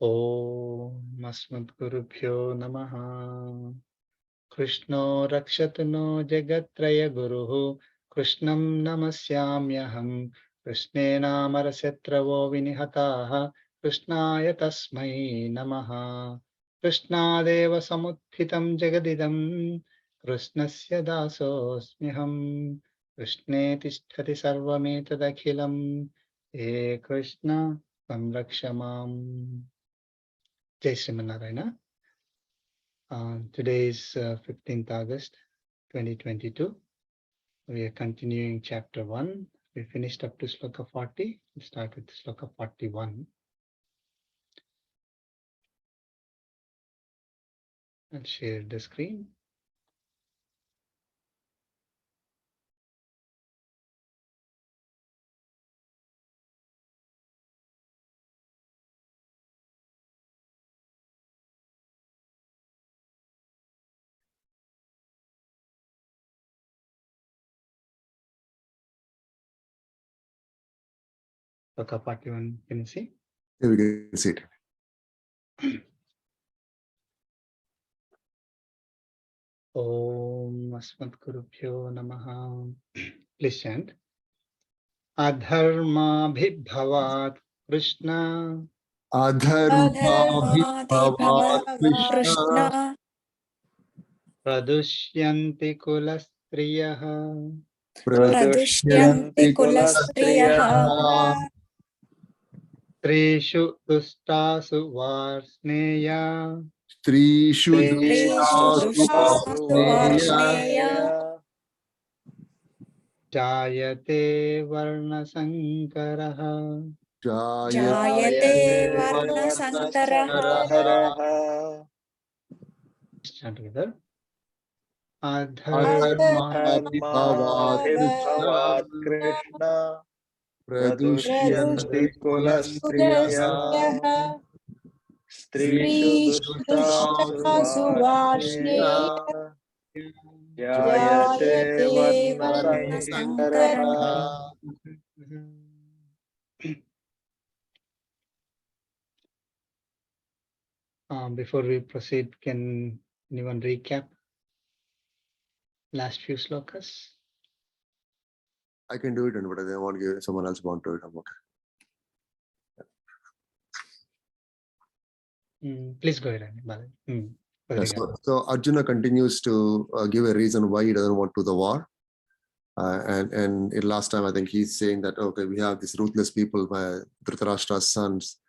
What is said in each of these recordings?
Om Asmadgurubhyo Namaha. Krishno Rakshatano Jagatraya Guruhu Krishnam Namasyamyaham Krishnena Marasetravo Vinihataha Krishnaya Tasmai Namaha. Krishnadeva Samuthitam Jagadidam Krishnasya Dasosmiham Krishne Tisthati Sarvametadakhilam He Krishna Samrakshamam. Jai Srimanarayana. Today is 15th August 2022. We are continuing chapter 1. We finished up to Sloka 40. We start with Sloka 41. I'll share the screen. Sloka 41, can you see? Yeah, we can see it. Om Asmadgurubhyo Namaha. Please chant. Adharma Bhibhavat Krishna Adharma Bhagavad Krishna Pradushyanti Kulastriyaha Pradushyanti kulastriyaha Trishu Dustasu Varsneya Trishu Dustasu Varsneya Jayate Varna Sankaraha Jayate Varna Sankaraha Chant together. Adharma Adharma Bhagavad Krishna Pradushyanti kulastriyaha Strishu Dustasu Varsneya Jayate Varna Sankaraha. Before we proceed, can anyone recap last few slokas? I can do it, and but I want to give someone else want to do it. I'm okay. Please go ahead, Balaji. So Arjuna continues to give a reason why he doesn't want to the war. And last time, I think he's saying that, okay, we have these ruthless people, my Dhritarashtra's sons,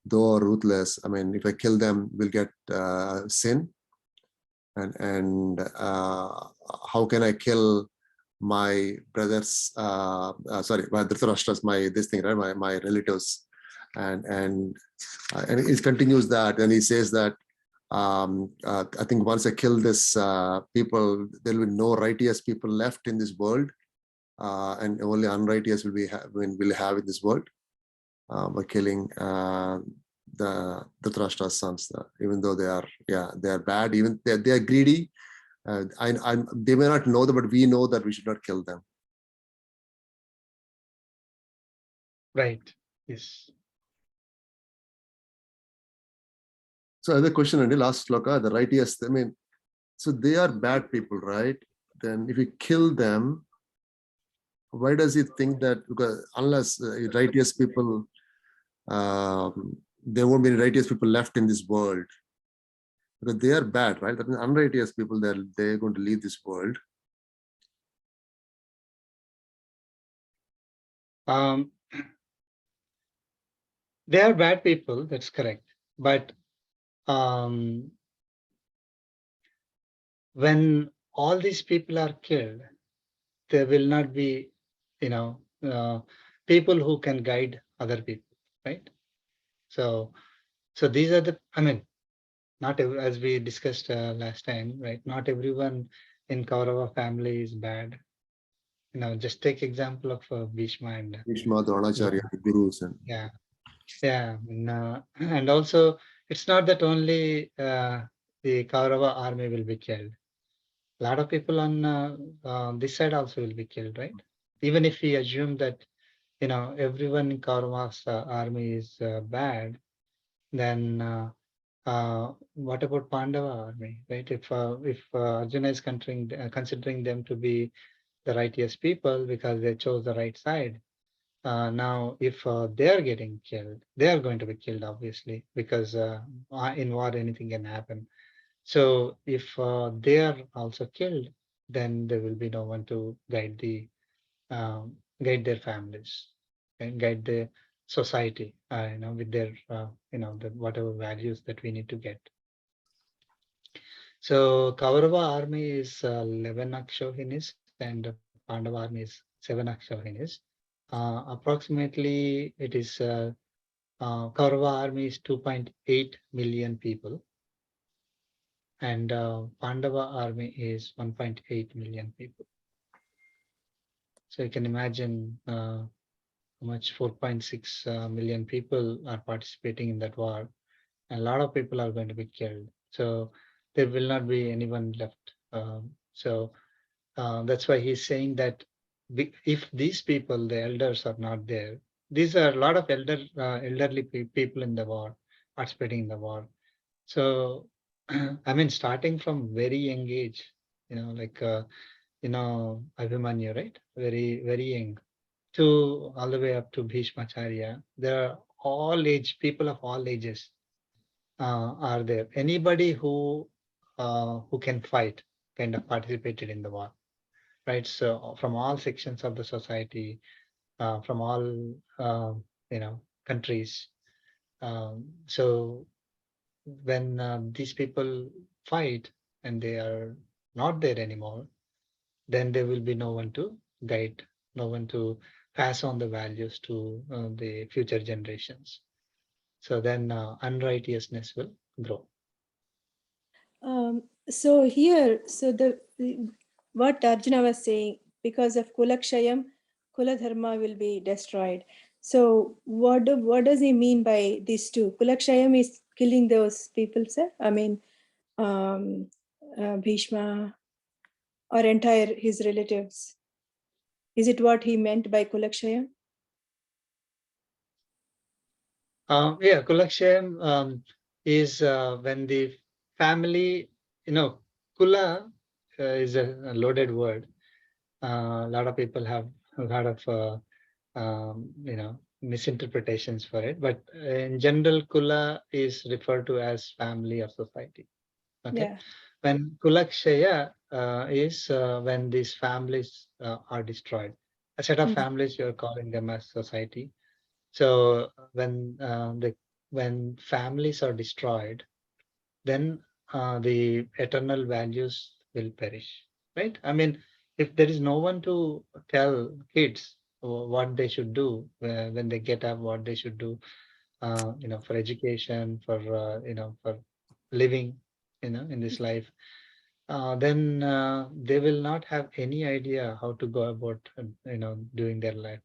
though are ruthless. I mean, if I kill them, we'll get sin. And how can I kill my brothers, my Dhritarashtra's, my relatives. And he continues that, and he says that, I think once I kill this people, there will be no righteous people left in this world, and only unrighteous will have in this world by killing the Dhritarashtra's sons, even though they are bad, even they are greedy. They may not know that, but we know that we should not kill them. Right. Yes. So other question in the last sloka, the righteous, I mean, so they are bad people, right? Then if we kill them, why does he think that? Because unless righteous people, there won't be any righteous people left in this world. Because they are bad, right? That means unrighteous people, they're going to leave this world. They are bad people, that's correct. But when all these people are killed, there will not be, people who can guide other people, right? So these are the, not every, as we discussed last time, right? Not everyone in Kaurava family is bad. Just take example of Bhishma and Bhishma, Dronacharya, the gurus, and and also it's not that only the Kaurava army will be killed. A lot of people on this side also will be killed, right? Even if we assume that everyone in Kaurava's army is bad, Then what about Pandava army, right? If Arjuna is considering them to be the righteous people because they chose the right side, now if they are getting killed, they are going to be killed obviously, because in war anything can happen. So if they are also killed, then there will be no one to guide their families and guide the society, with their, the whatever values that we need to get. So Kaurava army is 11 Akshohinis and Pandava army is 7 Akshohinis. Approximately, it is Kaurava army is 2.8 million people, and Pandava army is 1.8 million people. So you can imagine how much 4.6 million people are participating in that war, and a lot of people are going to be killed. So there will not be anyone left. So that's why he's saying that if these people, the elders, are not there, these are a lot of elderly people in the war, participating in the war. So, I mean, starting from very young age, like, Abhimanyu, right? Very, very young, to all the way up to Bhishmacharya. There are people of all ages are there. Anybody who can fight kind of participated in the war, right? So from all sections of the society, from all countries. So when these people fight and they are not there anymore, then there will be no one to guide, no one to pass on the values to the future generations. So then unrighteousness will grow. So here, so what Arjuna was saying, because of Kulakshayam, Kula Dharma will be destroyed. So what does he mean by these two? Kulakshayam is killing those people, sir? I mean, Bhishma or entire his relatives. Is it what he meant by Kulakshayam? Yeah, Kulakshayam is when the family, Kula is a loaded word. A lot of people have a lot of, misinterpretations for it. But in general, Kula is referred to as family or society. Okay. Yeah. When Kulakshaya is when these families are destroyed. A set of families, you're calling them as society. So when families are destroyed, then the eternal values will perish, right? I mean, if there is no one to tell kids what they should do when they get up, what they should do, for education, for living, in this life, then they will not have any idea how to go about, doing their life.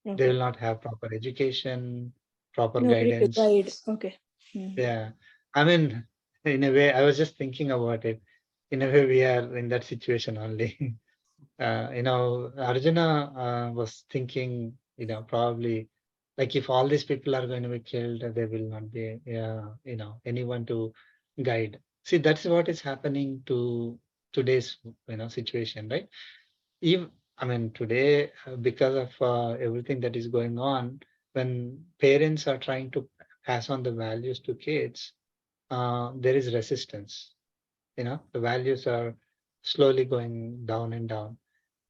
They Okay. will not have proper education, proper Nobody to guidance. guide. Okay. Yeah. I mean, in a way, I was just thinking about it. In a way, we are in that situation only. Arjuna was thinking, probably like if all these people are going to be killed, there will not be, anyone to guide. See, that's what is happening to today's, situation, right? Even, I mean, today, because of everything that is going on, when parents are trying to pass on the values to kids, there is resistance. The values are slowly going down and down.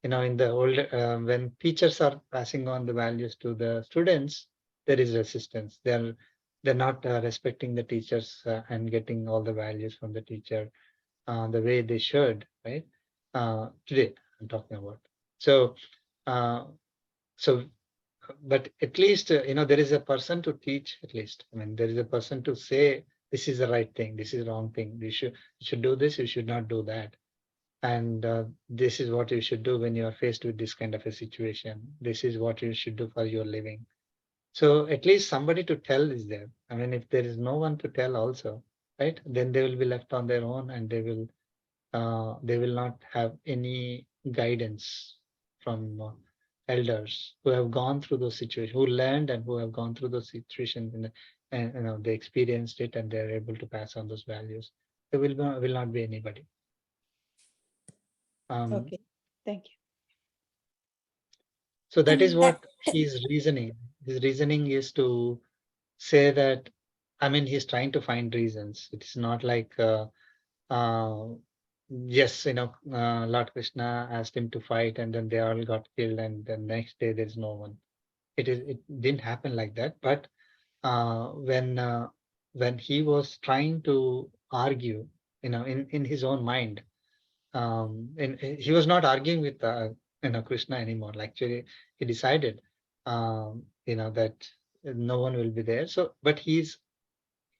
In the old, when teachers are passing on the values to the students, there is resistance. They're not respecting the teachers and getting all the values from the teacher the way they should, right? Today, I'm talking about. So, uh, so, but at least, there is a person to teach, at least. I mean, there is a person to say, this is the right thing, this is the wrong thing. You should do this, you should not do that. And this is what you should do when you are faced with this kind of a situation. This is what you should do for your living. So at least somebody to tell is there. I mean, if there is no one to tell also, right, then they will be left on their own, and they will not have any guidance from elders who have gone through those situations, who learned and who have gone through those situations, and they experienced it and they are able to pass on those values. There will not be anybody. Okay, thank you. So that is And what that he's reasoning. His reasoning is to say that, I mean, he's trying to find reasons. It's not like, yes, Lord Krishna asked him to fight and then they all got killed and the next day there's no one. It didn't happen like that. But when he was trying to argue, in his own mind, and he was not arguing with Krishna anymore. Actually, he decided, that no one will be there. So, but he's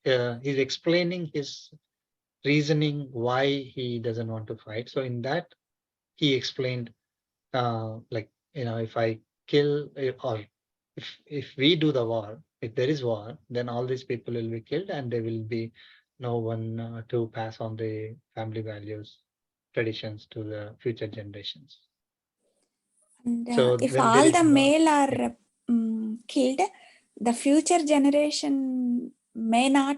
explaining his reasoning why he doesn't want to fight. So in that, he explained, if I kill or if we do the war, if there is war, then all these people will be killed and there will be no one to pass on the family values, traditions to the future generations. And So if when there all is the no, male are killed, the future generation may not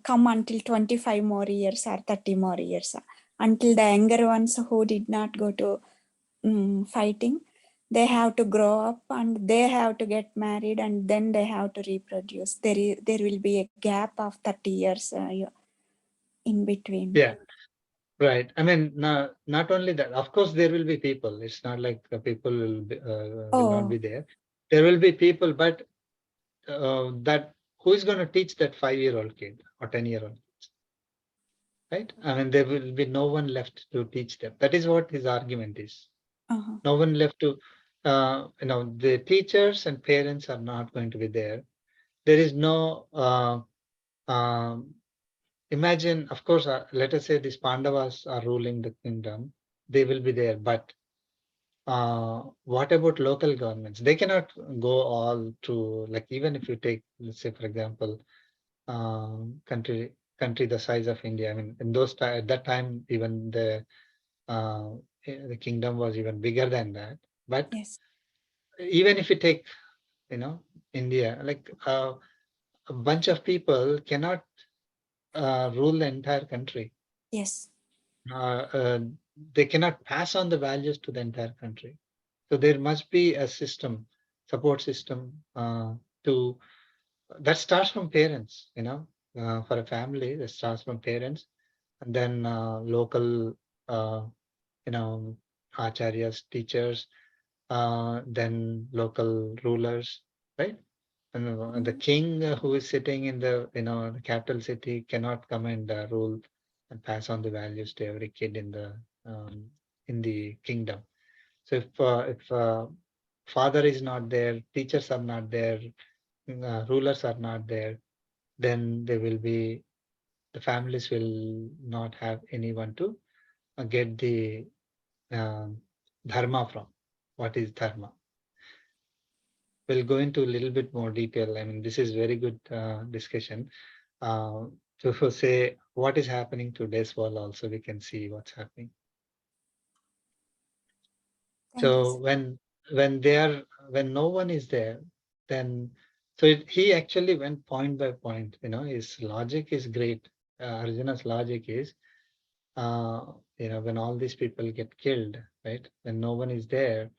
come until 25 more years or 30 more years, until the younger ones who did not go to fighting, they have to grow up and they have to get married and then they have to reproduce. There will be a gap of 30 years in between. yeah, right. I mean, not only that, of course, there will be people. It's not like the people will not be there. There will be people, but that who is going to teach that 5-year-old kid or 10-year-old, right? I mean, there will be no one left to teach them. That is what his argument is. No one left to, the teachers and parents are not going to be there. There is no, imagine, of course, let us say these Pandavas are ruling the kingdom. They will be there, but what about local governments? They cannot go all to, like, even if you take, let's say, for example, country the size of India. I mean, at that time, even the kingdom was even bigger than that. But Yes. even if you take, India, like a bunch of people cannot rule the entire country. Yes. They cannot pass on the values to the entire country. So there must be a system, support system to that starts from parents. For a family, that starts from parents, and then local, acharyas, teachers, then local rulers, right? And the king who is sitting in the capital city cannot come and rule and pass on the values to every kid in the kingdom. So if father is not there, teachers are not there, rulers are not there, then the families will not have anyone to get the um, dharma from. What is dharma? We'll go into a little bit more detail. I mean, this is very good discussion. To say what is happening to this world, also we can see what's happening. So when no one is there, then he actually went point by point. His logic is great. Arjuna's logic is, when all these people get killed, right? When no one is there,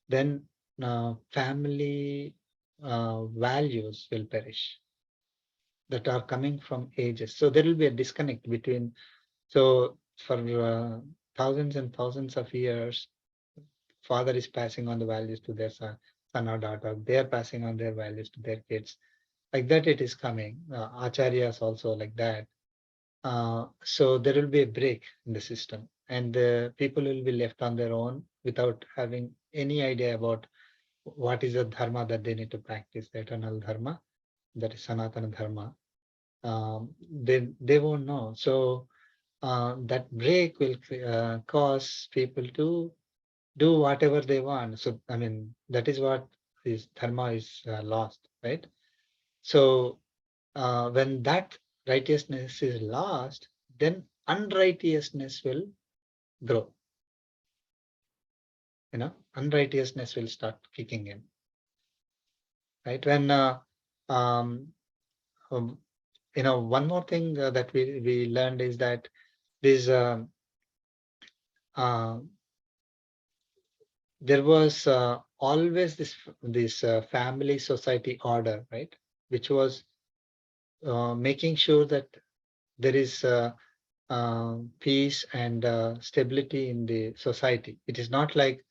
then family values will perish that are coming from ages. So there will be a disconnect between. So for thousands and thousands of years, father is passing on the values to their son or daughter. They are passing on their values to their kids. Like that, it is coming. Acharyas also like that. So there will be a break in the system, and the people will be left on their own without having any idea about what is the dharma that they need to practice, the eternal dharma, that is Sanatana dharma. They won't know. So that break will cause people to do whatever they want. So, I mean, that is what is dharma is lost, right? So when that righteousness is lost, then unrighteousness will grow. unrighteousness will start kicking in. Right? When um, one more thing that we learned is that this uh, there was always this family society order, right, which was making sure that there is peace and stability in the society. It is not like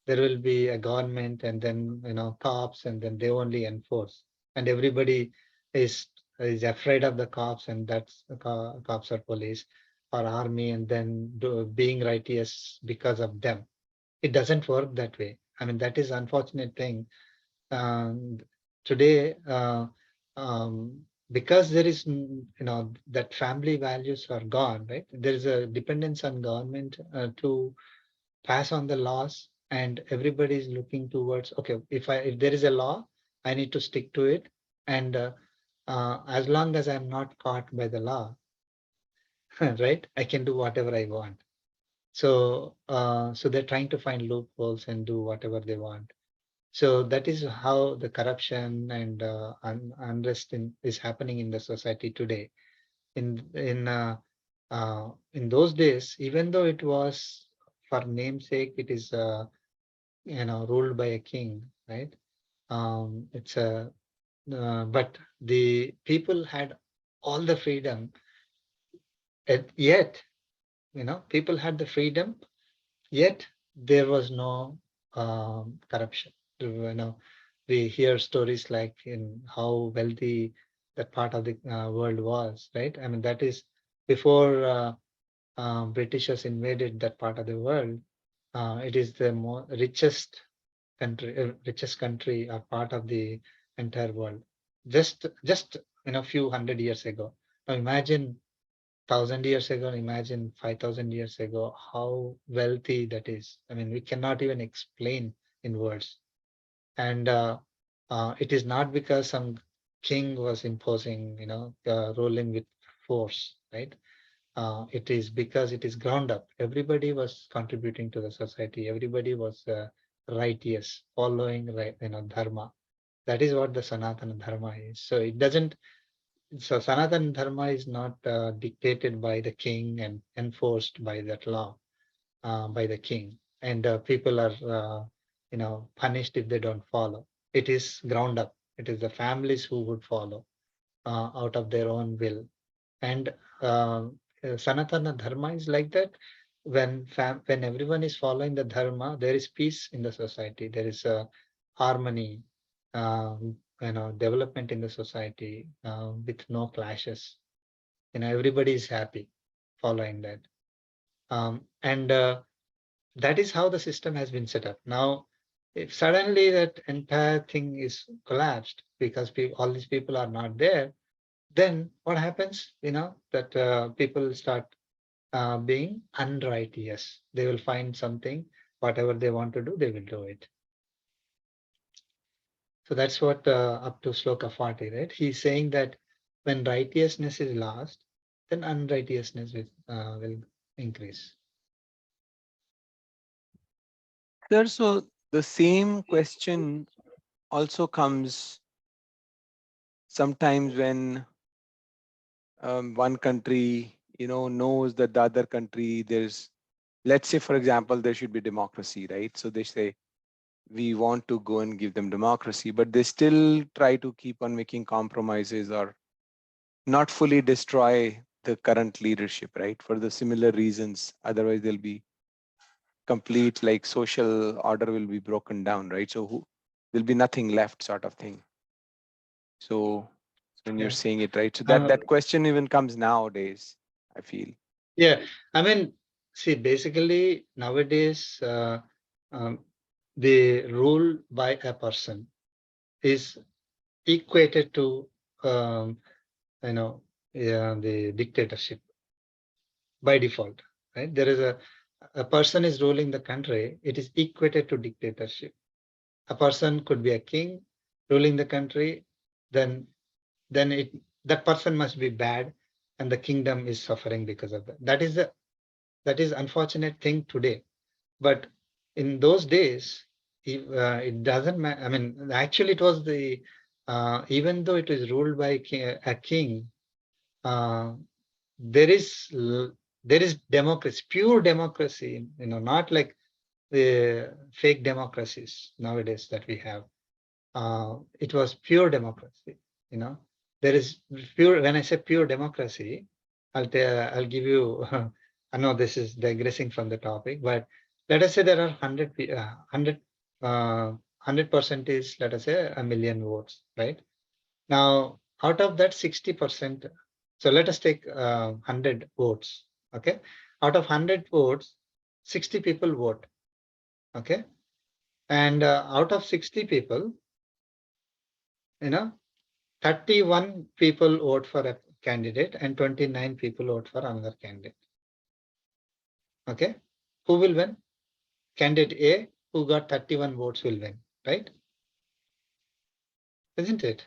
there will be a government and then cops and then they only enforce, and everybody is afraid of the cops, and that's cops or police or army, and then being righteous because of them. It doesn't work that way. I mean, that is unfortunate thing. Um, Today, because there is, that family values are gone, right? There is a dependence on government to pass on the laws, and everybody is looking towards, okay, if there is a law, I need to stick to it, and as long as I'm not caught by the law, right, I can do whatever I want. So they're trying to find loopholes and do whatever they want. So that is how the corruption and unrest is happening in the society today. In those days, even though it was for namesake, it is ruled by a king, right? It's a But the people had all the freedom, yet people had the freedom, yet there was no corruption. We hear stories like in how wealthy that part of the world was, right? I mean, that is before Britishers invaded that part of the world. It is the richest country or part of the entire world. Just few hundred years ago. Now imagine 1,000 years ago, imagine 5,000 years ago, how wealthy that is. I mean, we cannot even explain in words. And it is not because some king was imposing, ruling with force, right? It is because it is ground up. Everybody was contributing to the society. Everybody was righteous, following right, dharma. That is what the Sanatana Dharma is. So it doesn't. So Sanatana Dharma is not dictated by the king and enforced by that law by the king, and people are punished if they don't follow. It is ground up. It is the families who would follow out of their own will. And Sanatana Dharma is like that. When everyone is following the Dharma, there is peace in the society. There is harmony, development in the society with no clashes. Everybody is happy following that. And that is how the system has been set up. Now, if suddenly that entire thing is collapsed because all these people are not there, then what happens? That people start being unrighteous. They will find something, whatever they want to do, they will do it. So that's what up to Sloka 40, right? He's saying that when righteousness is lost, then unrighteousness will increase. Sir, so the same question also comes sometimes when one country, knows that the other country, let's say, for example, there should be democracy, right? So they say, we want to go and give them democracy, but they still try to keep on making compromises or not fully destroy the current leadership, right? For the similar reasons. Otherwise, there'll be complete, like, social order will be broken down, right? So there'll be nothing left, sort of thing. So when you're saying it, right? So that question even comes nowadays, I feel. Yeah, I mean, see, basically nowadays, the rule by a person is equated to, the dictatorship by default, right? There is a person is ruling the country, it is equated to dictatorship. A person could be a king ruling the country, then that person must be bad, and the kingdom is suffering because of that. That is unfortunate thing today. But in those days, it doesn't matter. I mean, actually, it was the even though it is ruled by a king, uh, there is democracy, pure democracy. Not like the fake democracies nowadays that we have. It was pure democracy. There is pure. When I say pure democracy, I'll give you. I know this is digressing from the topic, but let us say there are 100% is, let us say, a million votes, right? Now, out of that 60%, so let us take 100 votes. Okay, out of 100 votes, 60 people vote. Okay, and out of 60 people, 31 people vote for a candidate and 29 people vote for another candidate. Okay, who will win? Candidate A, who got 31 votes, will win, right? Isn't it?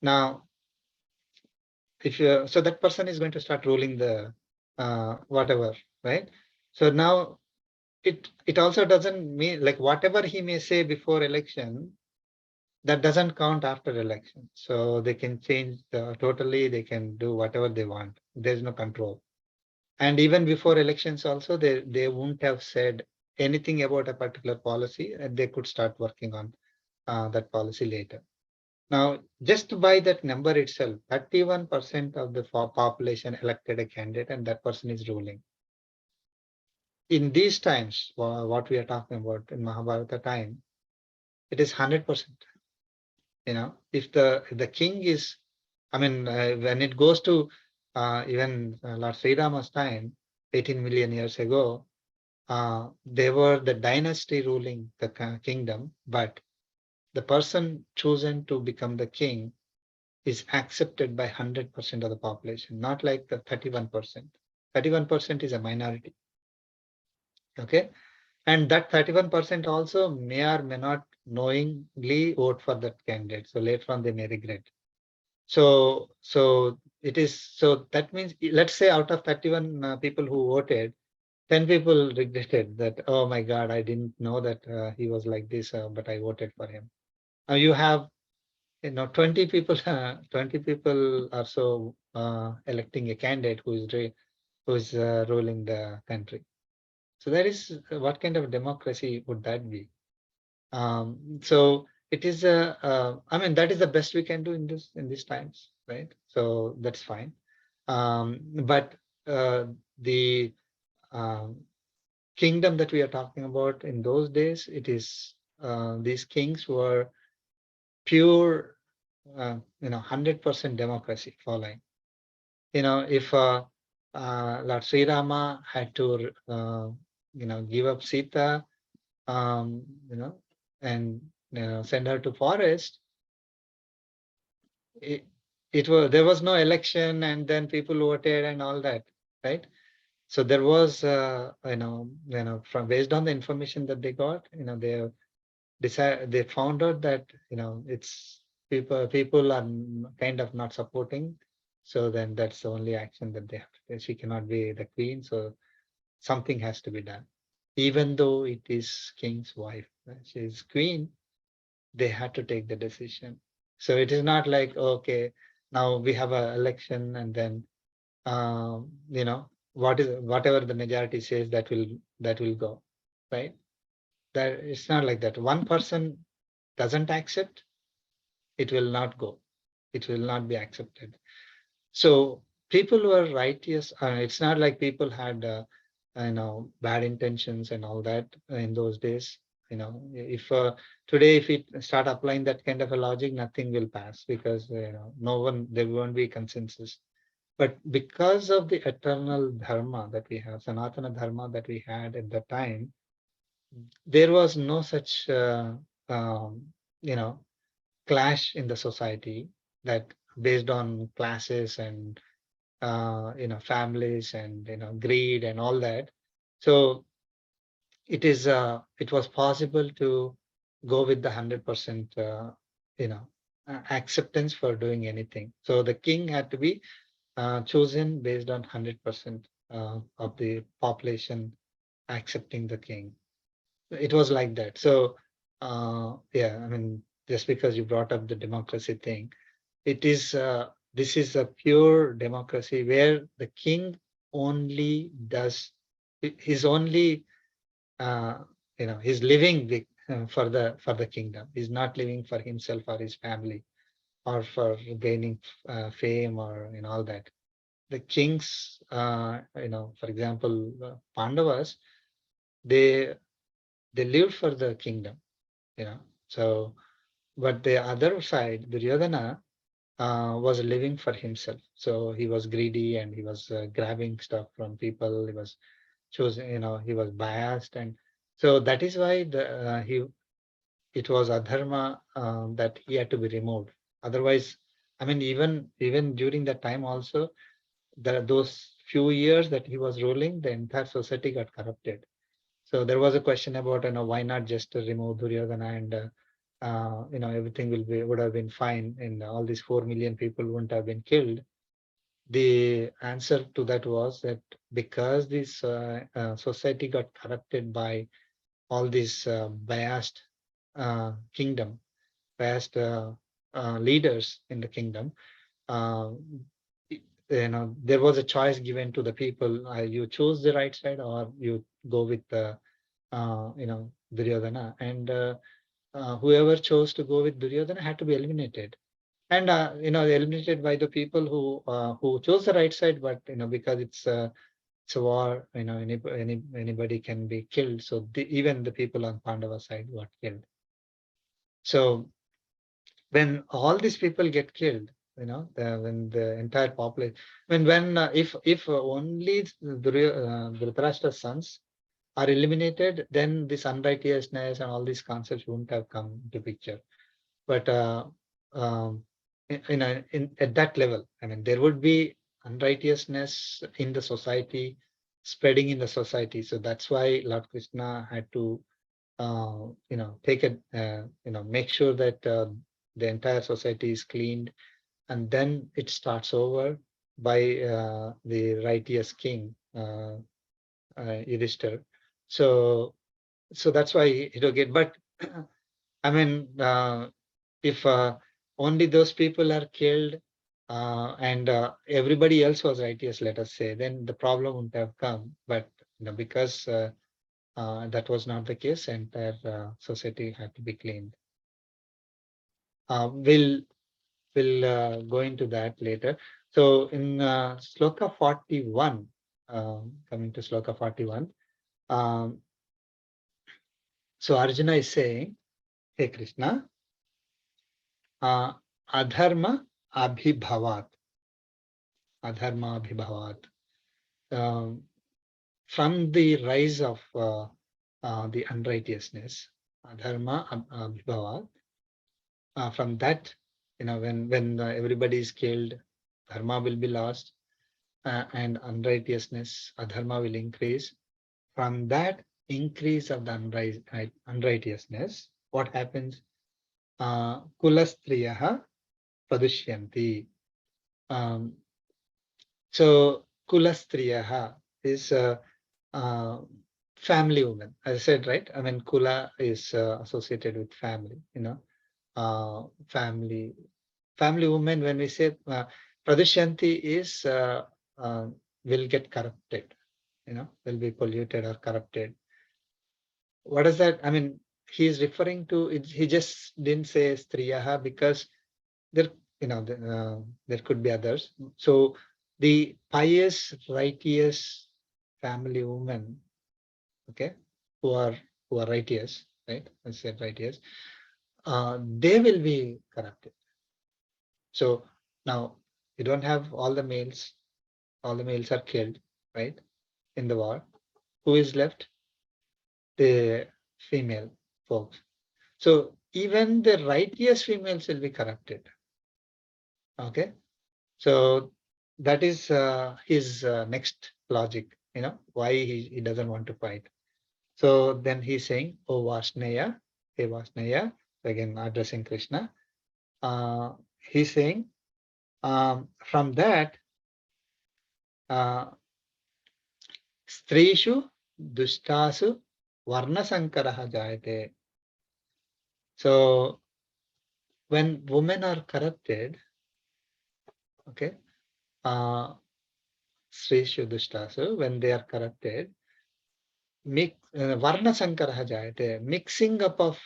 Now, if you so that person is going to start ruling the whatever, right? So now it also doesn't mean, like, whatever he may say before election, that doesn't count after election. So they can change totally, they can do whatever they want. There's no control. And even before elections also, they wouldn't have said anything about a particular policy, and they could start working on that policy later. Now, just by that number itself, 31% of the population elected a candidate, and that person is ruling. In these times, what we are talking about in Mahabharata time, it is 100%. If the king is, I mean, when it goes to even Lord Sri Rama's time, 18 million years ago, they were the dynasty ruling the kingdom, but the person chosen to become the king is accepted by 100% of the population, not like the 31%. 31% is a minority. Okay. And that 31% also may or may not knowingly vote for that candidate. So later on, they may regret. So that means, let's say out of 31 people who voted, 10 people regretted that, oh my God, I didn't know that he was like this, but I voted for him. Now you have, 20 people, 20 people are so electing a candidate who is ruling the country. So that is, what kind of democracy would that be? So it is I mean, that is the best we can do in these times, right? So that's fine. But the um, kingdom that we are talking about in those days, it is these kings were pure, 100% democracy following. If Lord Sri Rama had to, give up Sita, um, and send her to forest, there was no election, and then people voted and all that, right? So there was, from based on the information that they got, they found out that, it's people are kind of not supporting. So then that's the only action that they have to take. She cannot be the queen, so something has to be done. Even though it is king's wife, right? She is queen, they had to take the decision. So it is not like, okay, now we have an election and then, whatever the majority says, that will go, right? That it's not like that. One person doesn't accept, it will not go. It will not be accepted. So people were righteous. It's not like people had, bad intentions and all that in those days. If today, if we start applying that kind of a logic, nothing will pass, because there won't be consensus. But because of the eternal dharma that we have, Sanatana dharma that we had at the time, there was no such, you know, clash in the society, that based on classes and families and greed and all that. So it was possible to go with the 100% acceptance for doing anything. So the king had to be chosen based on 100% of the population accepting the king. it was like that. So yeah, I mean, just because you brought up the democracy thing, it is this is a pure democracy where the king only does his only he's living for the kingdom. He's not living for himself or his family or for gaining fame or all that. The kings, for example, Pandavas, they lived for the kingdom, So, but the other side, Duryodhana, was living for himself. So he was greedy and he was grabbing stuff from people. He was choosing, he was biased, and so that is why it was adharma that he had to be removed. Otherwise, I mean, even during that time also, those few years that he was ruling, the entire society got corrupted. So there was a question about, why not just remove Duryodhana and everything would have been fine, and all these 4 million people wouldn't have been killed. The answer to that was that because this society got corrupted by all these biased kingdom, biased leaders in the kingdom, uh, there was a choice given to the people. You choose the right side or you go with the Duryodhana, and whoever chose to go with Duryodhana had to be eliminated, and eliminated by the people who chose the right side. But because it's a war, anybody can be killed. So even the people on Pandava side got killed. So when all these people get killed, when the entire population, when if only Dhritarashtra's sons are eliminated, then this unrighteousness and all these concepts wouldn't have come into picture. But at that level, I mean, there would be unrighteousness in the society, spreading in the society. So that's why Lord Krishna had to, take it, make sure that the entire society is cleaned, and then it starts over by the righteous king, Yudhishthir. So that's why it will get. But I mean, if only those people are killed and everybody else was righteous, let us say, then the problem wouldn't have come. But because that was not the case, entire society had to be cleaned. We'll go into that later. So in Sloka 41, coming to Sloka 41, so Arjuna is saying, "Hey Krishna, adharma abhibhavat, adharma abhibhavat." From the rise of the unrighteousness, adharma abhibhavat, from that, when everybody is killed, dharma will be lost, and unrighteousness, adharma will increase. From that increase of the unrighteousness, what happens? Kulastriyaha pradushyanti. So kulastriyaha is family woman. As I said, right? I mean, kula is associated with family. Family woman. When we say pradushyanti is will get corrupted. Will be polluted or corrupted. What does that? I mean, he is referring to it. He just didn't say striyaha because there, there could be others. So the pious, righteous family women, okay, who are righteous, right? I said righteous. They will be corrupted. So now you don't have all the males. All the males are killed, right, in the war. Who is left? The female folks. So even the righteous females will be corrupted. Okay, so that is his next logic. Why he doesn't want to fight. So then he's saying, "Oh Vasneya, hey Vasneya," again addressing Krishna. He's saying, from that, Strishu Dushtasu varna sankaraha jayate. So when women are corrupted, okay, Srishu Dushtasu, when they are corrupted, varna sankaraha jayate, mixing up of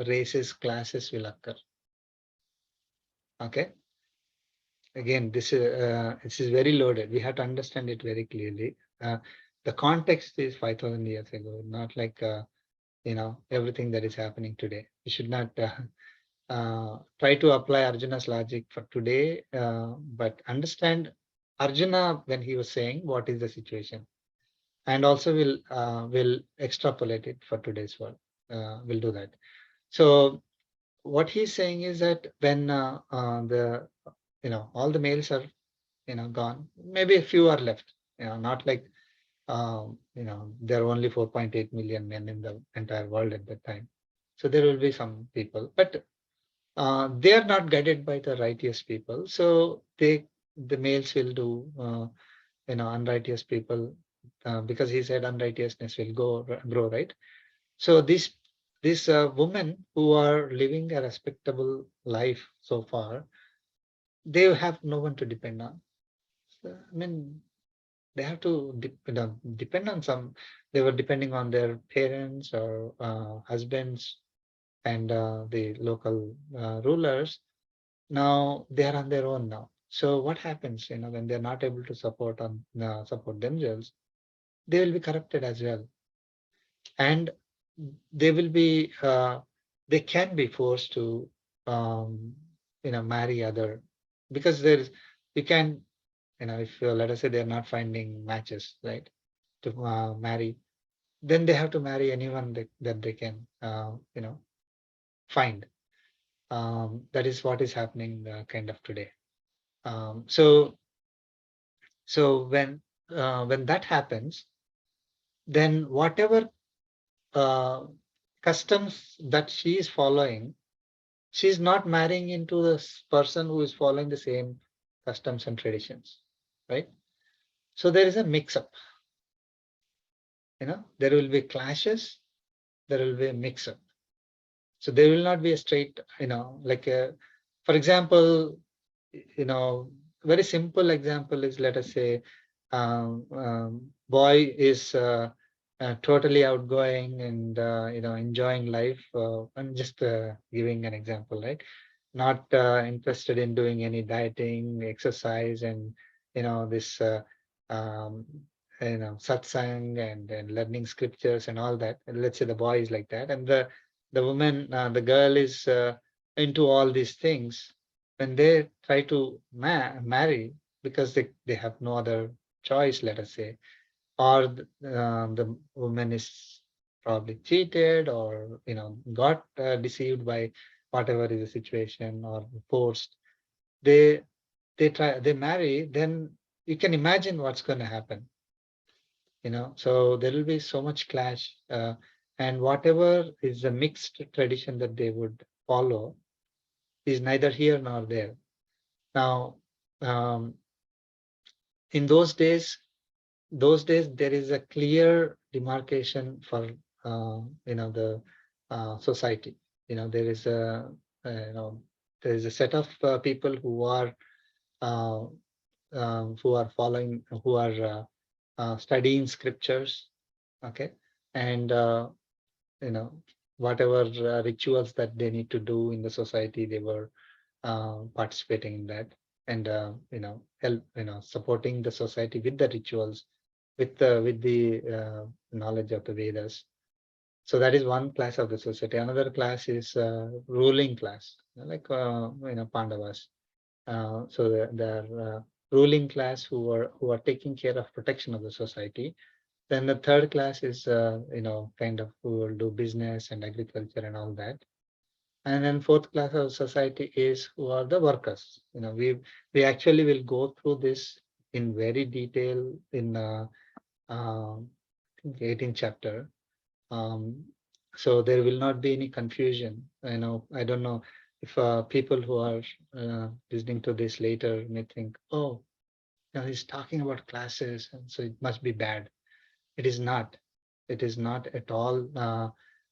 races, classes will occur. Okay. Again, this is very loaded. We have to understand it very clearly. The context is 5,000 years ago, not like everything that is happening today. We should not try to apply Arjuna's logic for today, but understand Arjuna when he was saying what is the situation, and also will extrapolate it for today's world. We'll do that. So what he's saying is that when the all the males are gone, maybe a few are left. Not like there are only 4.8 million men in the entire world at that time. So there will be some people, but they are not guided by the righteous people. So the males will do unrighteous people, because he said unrighteousness will grow, right? So these women who are living a respectable life so far, they have no one to depend on. So, I mean, they have to depend on some. They were depending on their parents or husbands and the local rulers. Now they are on their own now. So what happens, when they're not able to support themselves, they will be corrupted as well, and they will be they can be forced to marry other, because there's you can if let us say they're not finding matches, right, to marry, then they have to marry anyone that they can find. That is what is happening kind of today. So when that happens, then whatever customs that she is following, she is not marrying into this person who is following the same customs and traditions, right? So there is a mix-up. There will be clashes, there will be a mix-up. So there will not be a straight, like for example, very simple example is, let us say, boy is totally outgoing and enjoying life. I'm just giving an example, right? Not interested in doing any dieting, exercise, and this um, satsang and learning scriptures and all that. And let's say the boy is like that, and the woman, the girl is into all these things. When they try to marry, because they have no other choice, let us say, or the woman is probably cheated or got deceived by whatever is the situation, or forced, they they marry, then you can imagine what's going to happen. So there will be so much clash, and whatever is the mixed tradition that they would follow is neither here nor there. Now, in those days there is a clear demarcation for the society. There is a there is a set of people uh, who are following, who are studying scriptures, okay, and whatever rituals that they need to do in the society, they were participating in that, and help supporting the society with the rituals, with the knowledge of the Vedas. So that is one class of the society. Another class is ruling class, like Pandavas. So the ruling class who are taking care of protection of the society. Then the third class is kind of who will do business and agriculture and all that. And then fourth class of society is who are the workers. We actually will go through this in very detail in uh, 18th chapter. So there will not be any confusion. I don't know if people who are listening to this later may think, oh, he's talking about classes, and so it must be bad. It is not. It is not at all,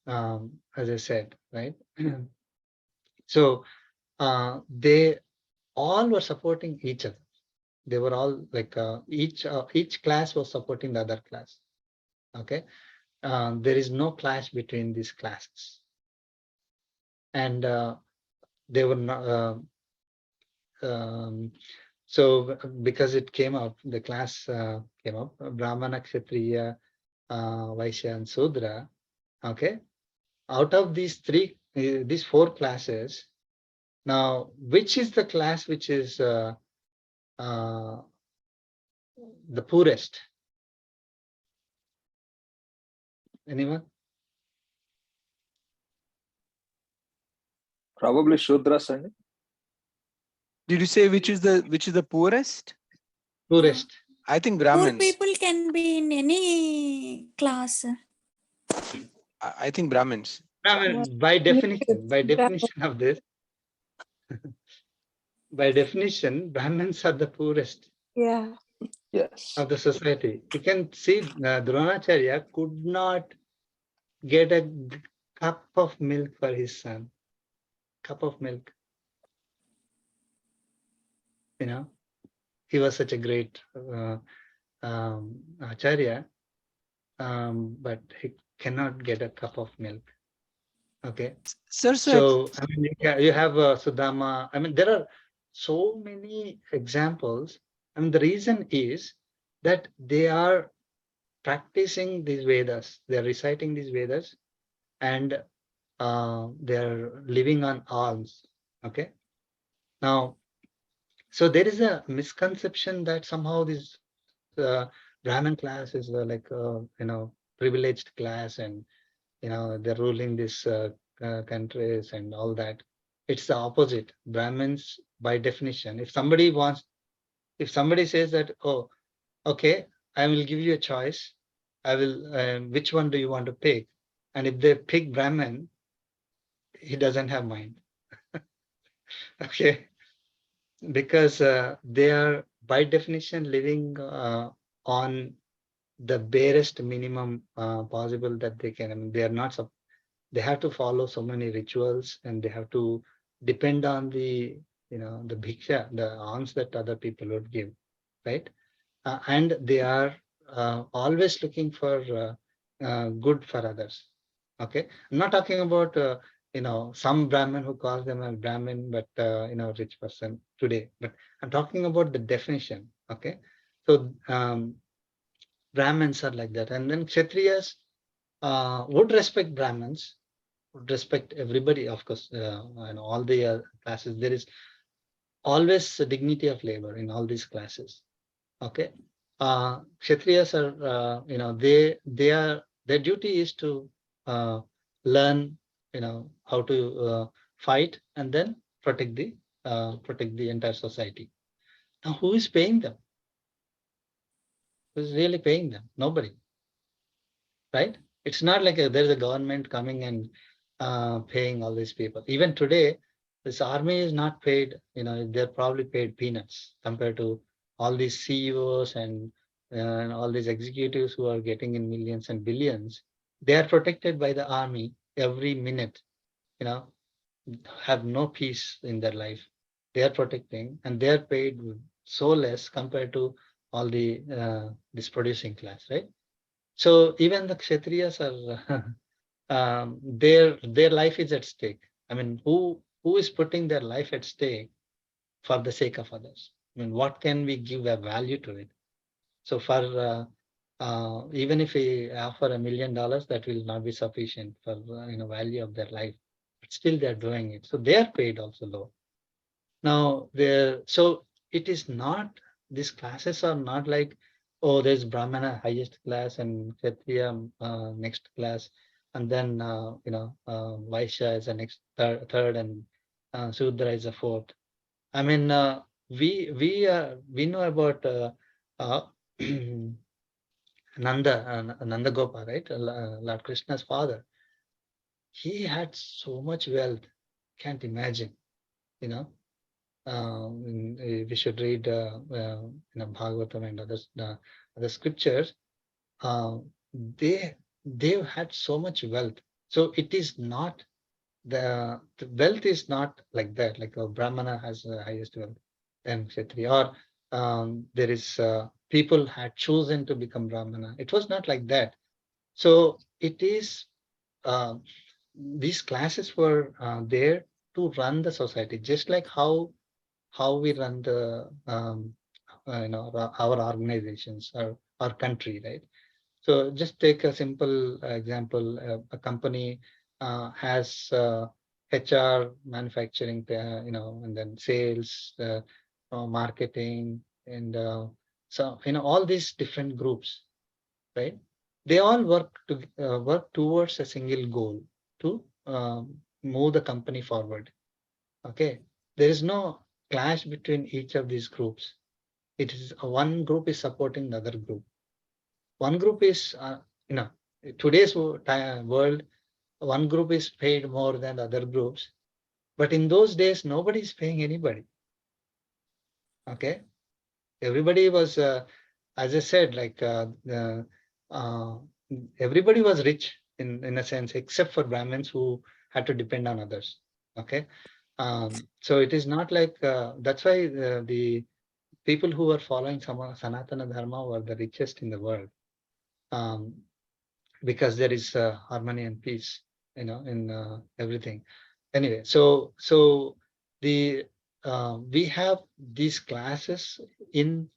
as I said, right? So they all were supporting each other. They were all like each class was supporting the other class. Okay, there is no clash between these classes, and they were not. So because it came up, the class came up, Brahmana, Kshatriya, Vaishya, and Sudra. Okay, out of these these four classes, now which is the class which is uh, the poorest? Anyone? Probably Shudras and Did you say which is the poorest? Poorest. I think Poor Brahmins. people can be in any class. I think Brahmins. By definition of this, by definition, Brahmins are the poorest Yeah. yes. of the society. You can see Dronacharya could not get a cup of milk for his son. Cup of milk. You know, he was such a great Acharya, but he cannot get a cup of milk. Okay. Sir, So I mean, you have Sudama. I mean, there are so many examples. I mean, the reason is that they are practicing these Vedas. They are reciting these Vedas, and they are living on alms. Okay. Now, so there is a misconception that somehow this Brahmin class is privileged class, and they're ruling these countries and all that. It's the opposite. Brahmins, by definition, if somebody says that, oh, okay, I will give you a choice, I will, which one do you want to pick? And if they pick Brahmin, he doesn't have mind. Okay, because they are by definition living on the barest minimum possible that they can. I mean, they are not they have to follow so many rituals, and they have to depend on the the bhiksha, the alms that other people would give, right? And they are always looking for good for others. Okay, I'm not talking about some Brahmin who calls them a Brahmin, but rich person today. But I'm talking about the definition. Okay, so Brahmins are like that, and then Kshatriyas would respect Brahmins, would respect everybody, of course, and all the classes. There is always a dignity of labor in all these classes. Okay, Kshatriyas are, they are, their duty is to learn, how to fight and then protect the entire society. Now, who is paying them? Who is really paying them? Nobody, right? It's not like there's a government coming and paying all these people. Even today, this army is not paid. They're probably paid peanuts compared to all these CEOs and all these executives who are getting in millions and billions. They are protected by the army every minute. You know, have no peace in their life. They are protecting, and they are paid so less compared to all the this producing class, right? So even the Kshatriyas are their life is at stake. I mean, who is putting their life at stake for the sake of others? I mean, what can we give a value to it? So for even if we offer $1 million, that will not be sufficient for value of their life. But still, they are doing it. So they are paid also low. Now, so it is not, these classes are not like, oh, there's Brahmana highest class and Kshatriya next class, and then Vaishya is the next third, and Sudra is a fourth. I mean, we know about uh, Nanda Gopa, right? Lord Krishna's father. He had so much wealth, can't imagine, you know. We should read Bhagavatam and other scriptures. Uh, they they had so much wealth. So it is not the wealth is not like that. Like a Brahmana has the highest wealth than Kshatriya, or there is people had chosen to become Brahmana. It was not like that. So it is uh, these classes were there to run the society, just like how we run the our organizations, our country, right? So just take a simple example. A company has HR, manufacturing, and then sales, marketing, and so all these different groups, right? They all work towards a single goal to move the company forward. Okay, there is no clash between each of these groups. It is one group is supporting the other group. One group is today's world, one group is paid more than the other groups, but in those days nobody is paying anybody. Okay, everybody was as I said, like uh, everybody was rich in a sense, except for Brahmins who had to depend on others. Okay, so it is not like that's why the people who were following Sanatana Dharma were the richest in the world, because there is harmony and peace, in everything. Anyway, so the we have these classes in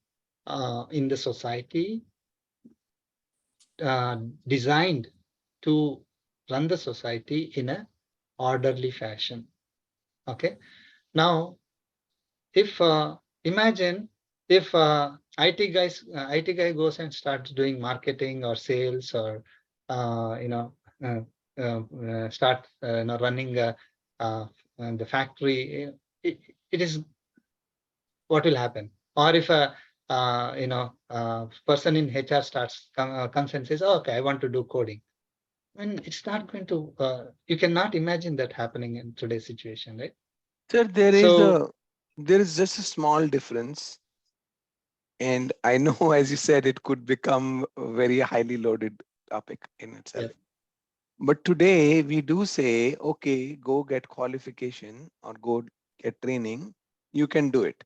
the society uh, designed to run the society in a orderly fashion. Okay, now if imagine if IT guy goes and starts doing marketing or sales, or uh, you know uh, start running the factory, it, it is what will happen. Or if a person in HR comes and says, oh, okay, I want to do coding, and it's not going to you cannot imagine that happening in today's situation, right? Sir, So there is just a small difference. And I know, as you said, it could become a very highly loaded topic in itself. yeah. But today we do say, okay, go get qualification or go get training. You can do it.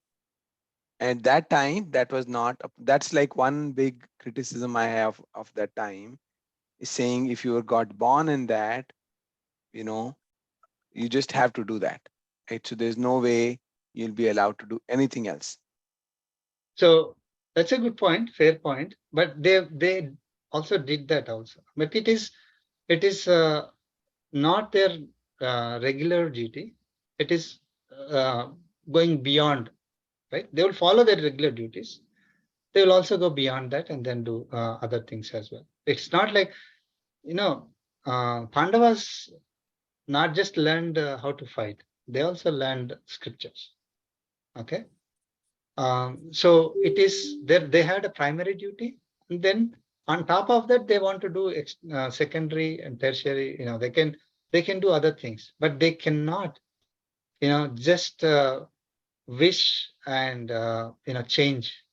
At that time, that was not, that's like one big criticism I have of that time, is saying if you got born in that, you just have to do that. Right? So there's no way you'll be allowed to do anything else. So that's a good point, fair point. But they also did that also. But it is not their regular duty. It is uh, going beyond, right? They will follow their regular duties. They will also go beyond that and then do other things as well. It's not like Pandavas not just learned how to fight; they also learned scriptures. Okay. So it is there. They had a primary duty, and then on top of that, they want to do secondary and tertiary. They can do other things, but they cannot, just wish and change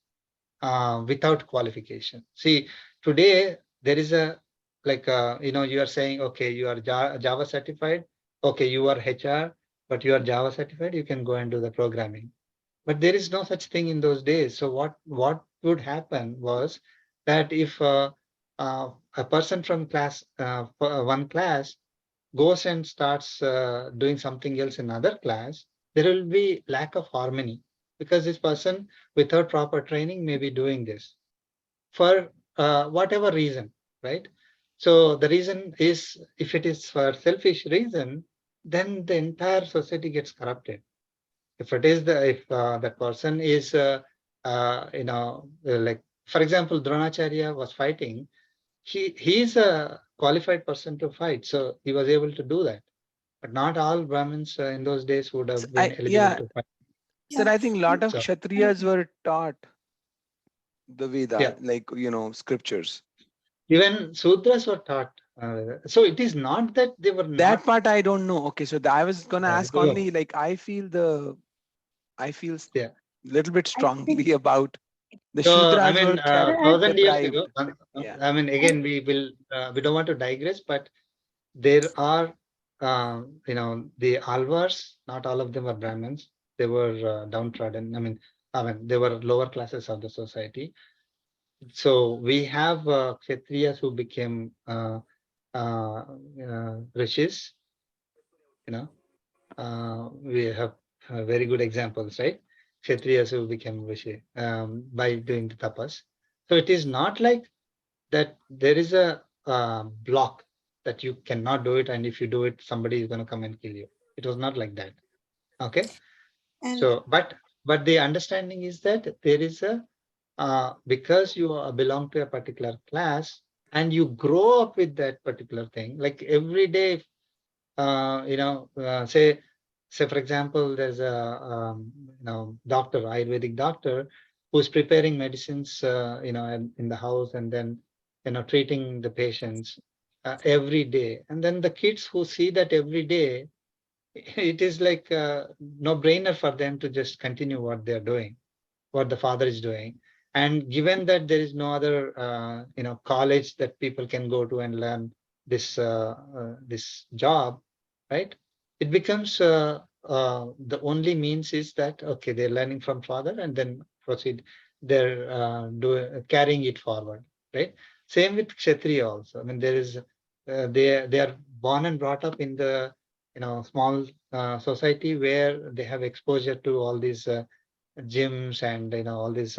without qualification. See, today there is a like you are saying, okay, you are Java certified. Okay, you are HR, but you are Java certified. You can go and do the programming. But there is no such thing in those days. So what would happen was that if a person from one class goes and starts doing something else in another class, there will be lack of harmony, because this person without proper training may be doing this for whatever reason, right? So the reason is, if it is for selfish reason, then the entire society gets corrupted. If it is if that person is like, for example, Dronacharya was fighting, he's a qualified person to fight, so he was able to do that. But not all Brahmins in those days would have been eligible to fight. Sir, I think a lot of So Kshatriyas were taught the yeah, Veda, like, scriptures. even Sudras were taught. So it is not that they were That not. part I don't know. Okay, so I was gonna ask Oh, only, like, I feel yeah. little bit strongly about The So, I Shudras mean, were kept 1,000 years deprived. ago, Yeah. I mean, again, we don't want to digress, but there are, the Alvars, not all of them were Brahmins. They were downtrodden. I mean, they were lower classes of the society. So we have Kshatriyas who became rishis, you know, we have very good examples, right? Kshatriyas who became rishi by doing the tapas. So it is not like that there is a block that you cannot do it, and if you do it, somebody is going to come and kill you. It was not like that. Okay. And So, but the understanding is that there is a because you belong to a particular class and you grow up with that particular thing. Like every day, say for example, there's a doctor, Ayurvedic doctor, who's preparing medicines, in the house, and then treating the patients every day. And then the kids who see that every day, it is like no brainer for them to just continue what they're doing, what the father is doing. And given that there is no other college that people can go to and learn this job, right? It becomes the only means is that okay, they're learning from father and then proceed, they're carrying it forward, right? Same with Kshatriya also. I mean, there is they are born and brought up in the small society where they have exposure to all these gyms and all these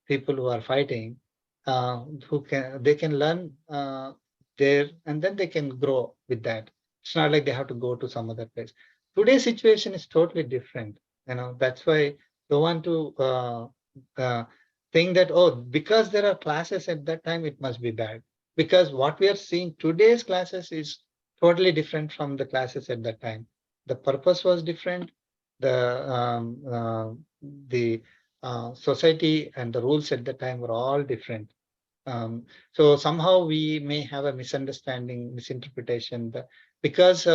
people who are fighting, who can they can learn there, and then they can grow with that. It's not like they have to go to some other place. Today's situation is totally different. That's why you want to uh, think that, oh, because there are classes at that time, it must be bad. Because what we are seeing today's classes is totally different from the classes at that time. The purpose was different. The society and the rules at the time were all different. So somehow we may have a misunderstanding, misinterpretation, because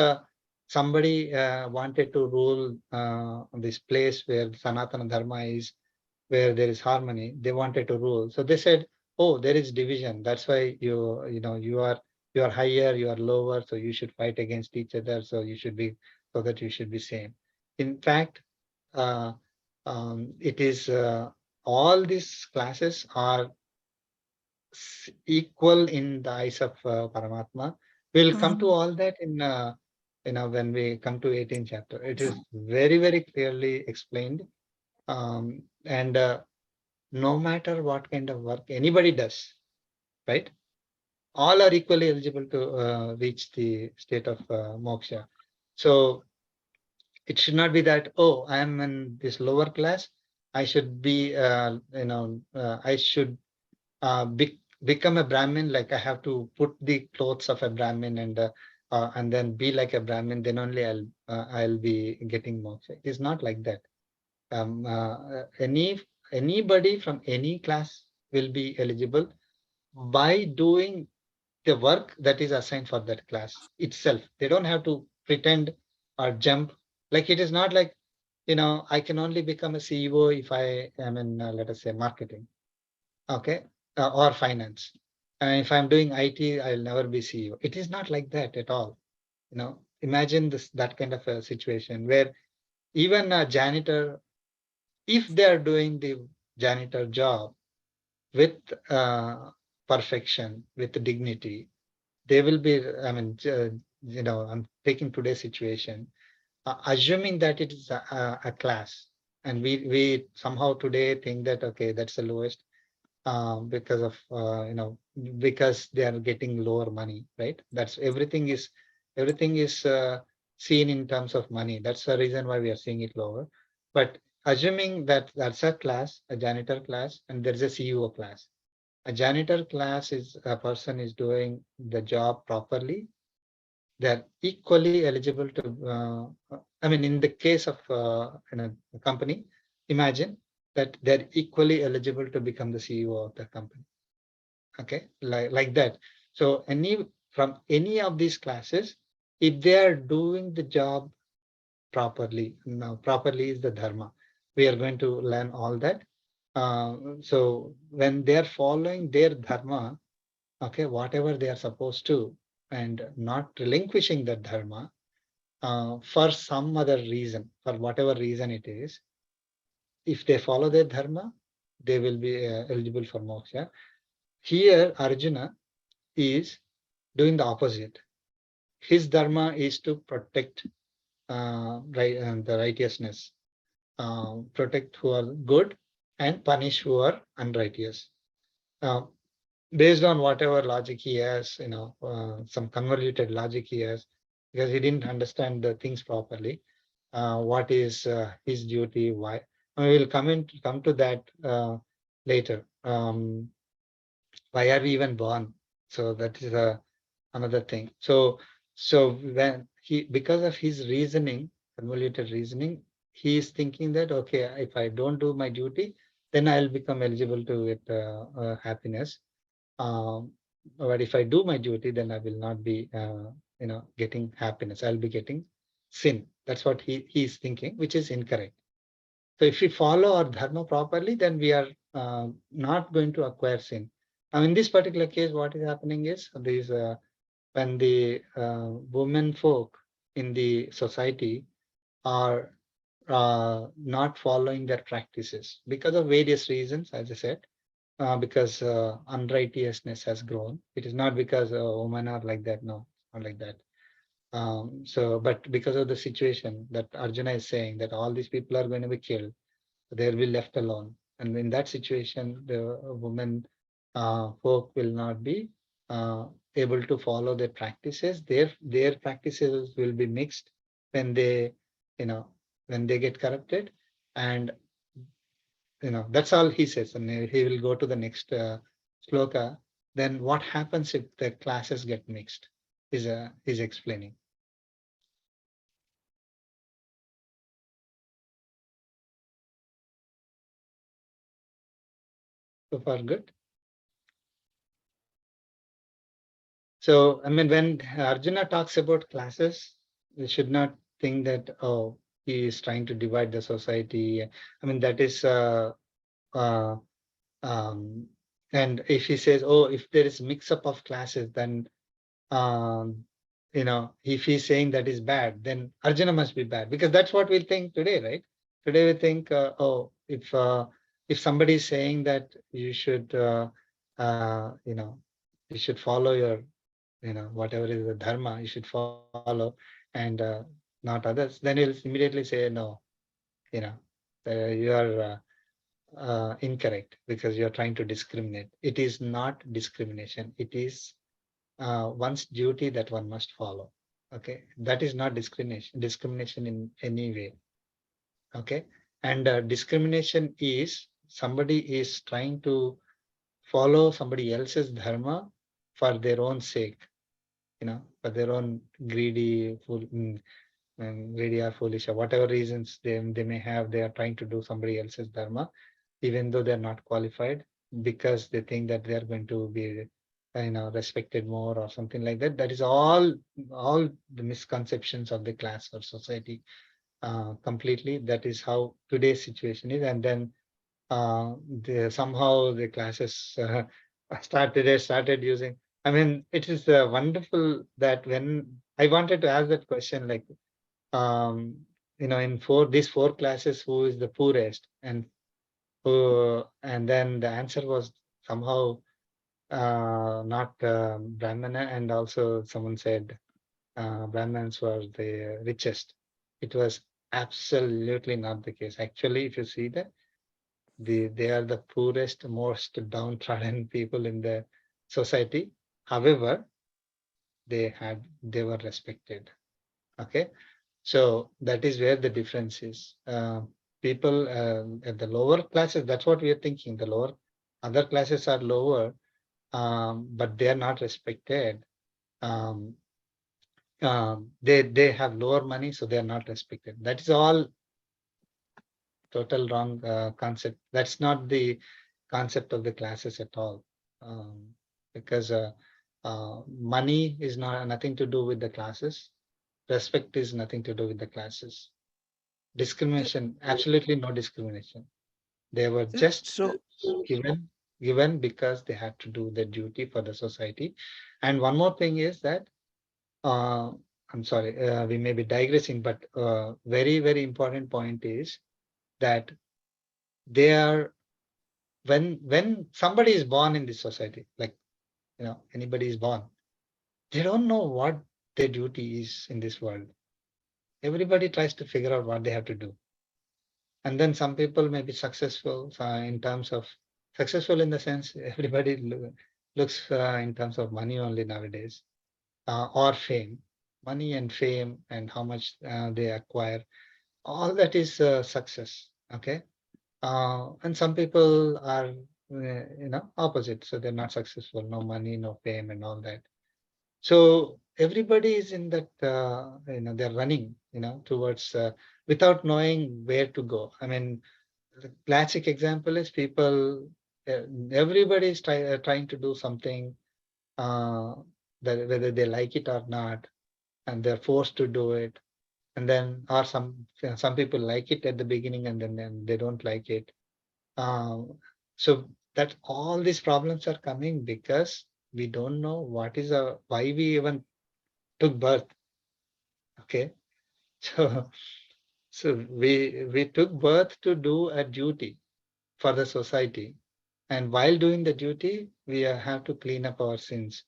somebody wanted to rule this place where Sanatana Dharma is, where there is harmony. They wanted to rule. So they said, oh, there is division. That's why you are higher, you are lower, so you should fight against each other. So that you should be same. In fact, uh, it is all these classes are equal in the eyes of Paramatma. We'll come to all that in when we come to 18th chapter. It is very, very clearly explained. And no matter what kind of work anybody does, right? All are equally eligible to reach the state of moksha. So it should not be that, oh, I am in this lower class, I should be, I should become a Brahmin, like I have to put the clothes of a Brahmin and then be like a Brahmin, then only I'll be getting moksha. It is not like that. Anybody from any class will be eligible by doing the work that is assigned for that class itself. They don't have to pretend or jump. Like it is not like, I can only become a CEO if I am in, let us say, marketing, okay, or finance. And if I'm doing IT, I'll never be CEO. It is not like that at all. Imagine that kind of a situation where even a janitor, if they are doing the janitor job with perfection, with dignity, they will be, I'm taking today's situation, assuming that it is a class. And we somehow today think that, okay, that's the lowest because of, because they are getting lower money, right? That's everything is seen in terms of money. That's the reason why we are seeing it lower. But assuming that that's a class, a janitor class, and there's a CEO class. A janitor class is a person is doing the job properly. They're equally eligible to, in the case of a company, imagine that they're equally eligible to become the CEO of the company. Okay, like that. So from any of these classes, if they are doing the job properly, now properly is the dharma. We are going to learn all that. So when they are following their dharma, okay, whatever they are supposed to, and not relinquishing the dharma for some other reason, for whatever reason it is, if they follow their dharma, they will be eligible for moksha. Here, Arjuna is doing the opposite. His dharma is to protect the righteousness, protect who are good and punish who are unrighteous. Based on whatever logic he has, some convoluted logic he has, because he didn't understand the things properly. What is his duty? Why? We will come to that later. Why are we even born? So that is another thing. So when because of his reasoning, convoluted reasoning, he is thinking that, okay, if I don't do my duty, then I'll become eligible to get happiness. But if I do my duty, then I will not be, getting happiness. I'll be getting sin. That's what he is thinking, which is incorrect. So if we follow our dharma properly, then we are not going to acquire sin. Now, in this particular case, what is happening is these when the women folk in the society are not following their practices because of various reasons, as I said, because unrighteousness has grown. It is not because women are like that. No, not like that. But because of the situation that Arjuna is saying that all these people are going to be killed, they'll be left alone. And in that situation, the women folk will not be able to follow their practices. Their practices will be mixed when they, when they get corrupted. And that's all he says. And he will go to the next sloka. Then what happens if the classes get mixed? He's explaining. So far, good. So, I mean, when Arjuna talks about classes, we should not think that, oh, he is trying to divide the society. I mean, that is, uh, um, and if he says, oh, if there is mix up of classes, then, if he's saying that is bad, then Arjuna must be bad, because that's what we think today, right? Today we think, oh, if somebody is saying that you should, you should follow your whatever is the dharma you should follow, and not others, then he'll immediately say, no, you know you are incorrect because you're trying to discriminate. It is not discrimination. It is one's duty that one must follow. Okay, that is not discrimination in any way. Okay, and discrimination is somebody is trying to follow somebody else's dharma for their own sake, for their own greedy or foolish or whatever reasons they may have. They are trying to do somebody else's dharma, even though they're not qualified, because they think that they are going to be, respected more or something like that. That is all the misconceptions of the class or society. Completely, that is how today's situation is. And then somehow the classes started using. I mean, it is wonderful that when I wanted to ask that question, like, in these four classes, who is the poorest, and then the answer was somehow not Brahmana, and also someone said Brahmins were the richest. It was absolutely not the case. Actually, if you see that, they are the poorest, most downtrodden people in the society. However, they were respected. Okay, so that is where the difference is. People at the lower classes, that's what we are thinking. The other classes are lower, but they are not respected. Um, they have lower money, so they are not respected. That is all total wrong concept. That's not the concept of the classes at all, because money is nothing to do with the classes. Respect is nothing to do with the classes. Discrimination, absolutely no discrimination. They were just So given because they had to do their duty for the society. And one more thing is that, I'm sorry, we may be digressing, but very, very important point is that they are, when somebody is born in this society, like, anybody is born, they don't know what their duty is in this world. Everybody tries to figure out what they have to do. And then some people may be successful in terms of successful in the sense everybody looks in terms of money only nowadays, or fame, money and fame and how much they acquire. All that is success. Okay. And some people are, opposite. So they're not successful, no money, no fame and all that. So everybody is in that, they're running, towards, without knowing where to go. I mean, the classic example is people, everybody is trying to do something, uh, that whether they like it or not, and they're forced to do it. And then, or some people like it at the beginning and then they don't like it. So that all these problems are coming because we don't know why we even took birth. Okay. So, we took birth to do a duty for the society. And while doing the duty, we have to clean up our sins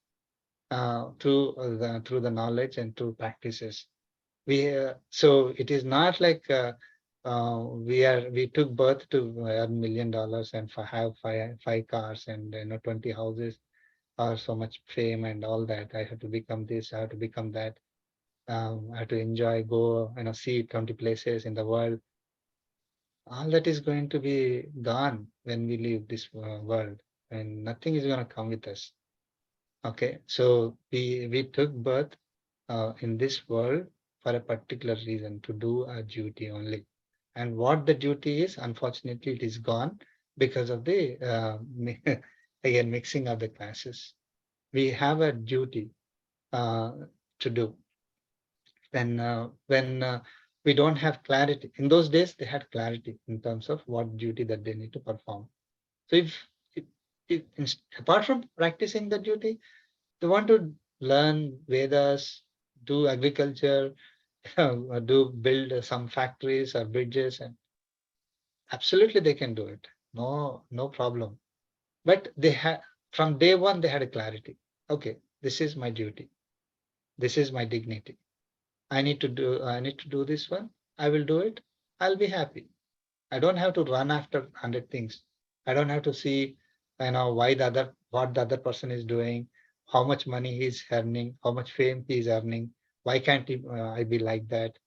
through the knowledge and through practices. So it is not like we took birth to earn $1 million and have five cars and 20 houses or so much fame and all that. I have to become this, I have to become that. I have to enjoy, go, see 20 places in the world. All that is going to be gone when we leave this world, and nothing is going to come with us. Okay, so we took birth in this world for a particular reason, to do a duty only. And what the duty is, unfortunately, it is gone because of the again mixing of the classes. We have a duty to do. When we don't have clarity, in those days they had clarity in terms of what duty that they need to perform. So apart from practicing the duty, they want to learn Vedas, do agriculture, do build some factories or bridges, and absolutely they can do it. No problem. But they had, from day one they had a clarity. Okay, this is my duty. This is my dignity. I need to do this one. I will do it. I'll be happy. I don't have to run after 100 things. I don't have to see, what the other person is doing, how much money he's earning, how much fame he's earning. Why can't I be like that?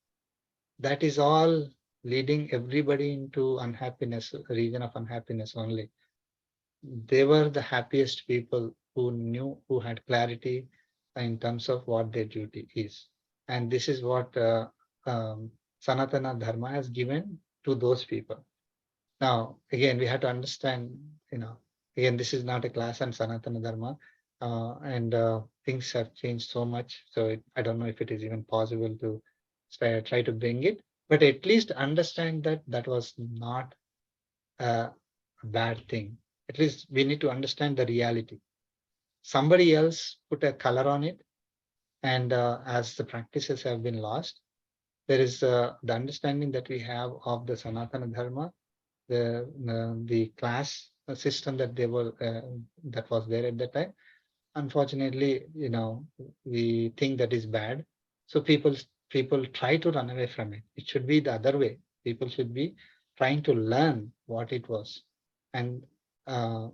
That is all leading everybody into unhappiness, a region of unhappiness only. They were the happiest people who had clarity in terms of what their duty is. And this is what Sanatana Dharma has given to those people. Now, again, we have to understand, again, this is not a class on Sanatana Dharma, and things have changed so much. So I don't know if it is even possible to try to bring it, but at least understand that that was not a bad thing. At least we need to understand the reality. Somebody else put a color on it, and as the practices have been lost, there is the understanding that we have of the Sanatana Dharma, the class system that that was there at that time. Unfortunately, we think that is bad. So people try to run away from it. It should be the other way. People should be trying to learn what it was, and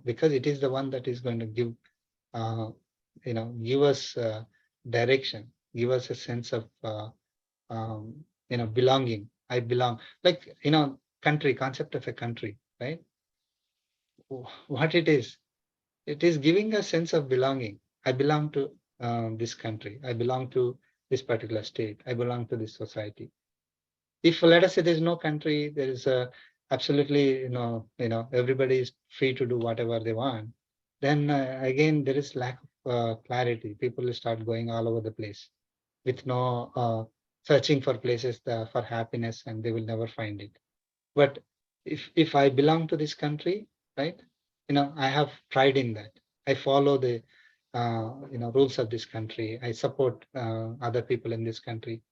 because it is the one that is going to uh, give us direction, give us a sense of belonging. I belong, like, country, concept of a country, right? What it is giving a sense of belonging. I belong to this country. I belong to this particular state. I belong to this society. If, let us say, there is no country, there is absolutely, everybody is free to do whatever they want, then again there is lack of clarity. People will start going all over the place with no searching for places for happiness, and they will never find it. But if I belong to this country, right? I have pride in that. I follow the rules of this country. I support other people in this country.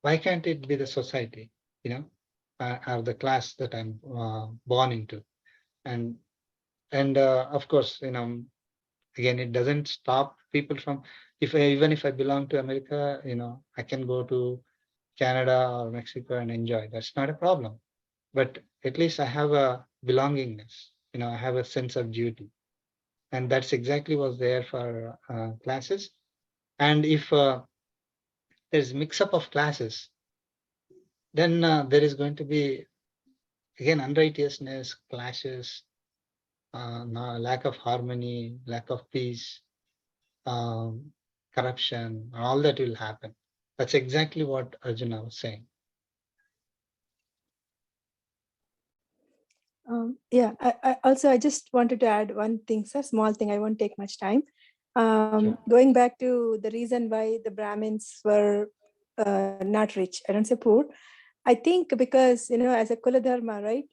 Why can't it be the society, or the class that I'm born into? And of course, again, it doesn't stop people from, even if I belong to America, I can go to Canada or Mexico and enjoy. That's not a problem. But at least I have a belongingness. I have a sense of duty, and that's exactly what's there for classes. And if there's mix-up of classes, then there is going to be, again, unrighteousness, clashes, lack of harmony, lack of peace, corruption, all that will happen. That's exactly what Arjuna was saying. Yeah, I just wanted to add one thing, sir, small thing. I won't take much time. Sure. Going back to the reason why the Brahmins were not rich, I don't say poor. I think because, as a Kula Dharma, right,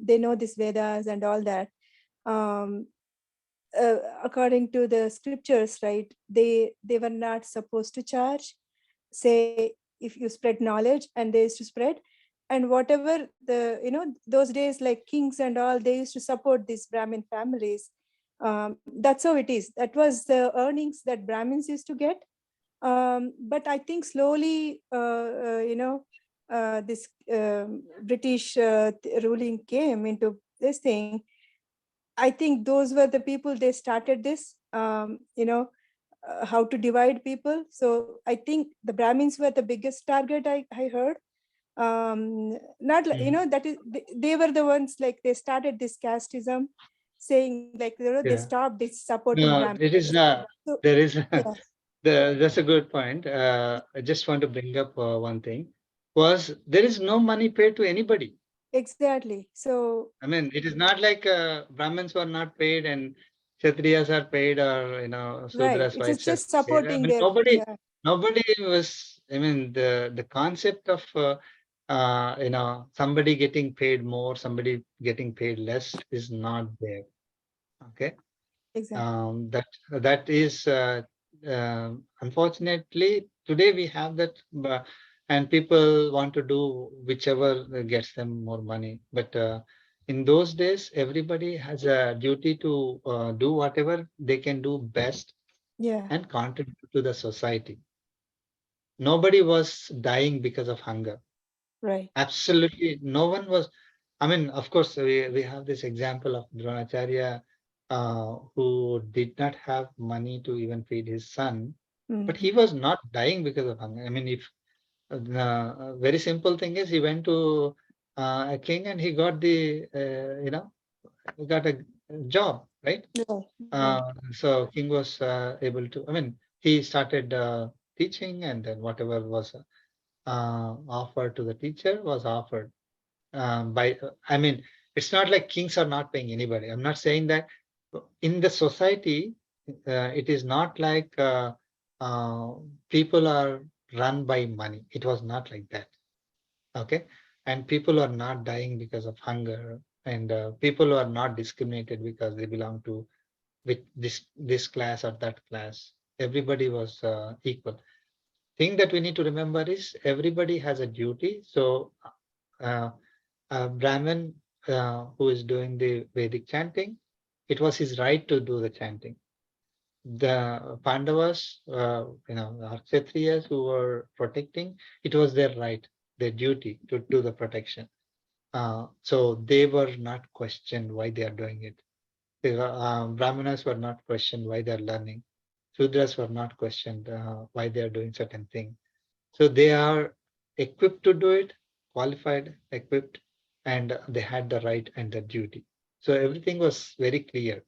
they know this Vedas and all that. Um, according to the scriptures, right, they were not supposed to charge. Say, if you spread knowledge, and they used to spread, and whatever those days, like kings and all, they used to support these Brahmin families. That's how it is. That was the earnings that Brahmins used to get. But I think slowly, this British ruling came into this thing. I think those were the people, they started this, how to divide people. So I think the Brahmins were the biggest target, I heard. Not like, that is, they were the ones, like, they started this casteism, saying, like, they Yeah. stopped this supporting No, Brahmins. it is So, there is yeah, that's a good point. I just want to bring up one thing. Was there is no money paid to anybody. exactly. So, I mean, it is not like Brahmins were not paid and Kshatriyas are paid, or right, Sudras, it's just Vaishyas just are paid. I supporting mean, their, nobody yeah, nobody was. I mean, the concept of somebody getting paid more, somebody getting paid less is not there. Okay. exactly. That is unfortunately today we have that, and people want to do whichever gets them more money. But in those days, everybody has a duty to do whatever they can do best Yeah, and contribute to the society. Nobody was dying because of hunger. right. Absolutely, no one was. I mean, of course, we have this example of Dronacharya, who did not have money to even feed his son, but he was not dying because of hunger. I mean, if the very simple thing is, he went to a king and he got he got a job, right? Yeah, So king was able to. I mean, he started teaching, and then whatever was offered to the teacher was offered I mean, it's not like kings are not paying anybody. I'm not saying that. In the society, it is not like uh, people are run by money. It was not like that. Okay. And people are not dying because of hunger, and people are not discriminated because they belong to with this class or that class. Everybody was equal. Thing that we need to remember is everybody has a duty. So uh, Brahmin who is doing the Vedic chanting, it was his right to do the chanting. The Pandavas, our Kshatriyas who were protecting, it was their right, their duty to do the protection. So they were not questioned why they are doing it. Brahmanas were not questioned why they are learning. Sudras were not questioned why they are doing certain thing. So they are equipped to do it, qualified, equipped, and they had the right and the duty. So everything was very clear.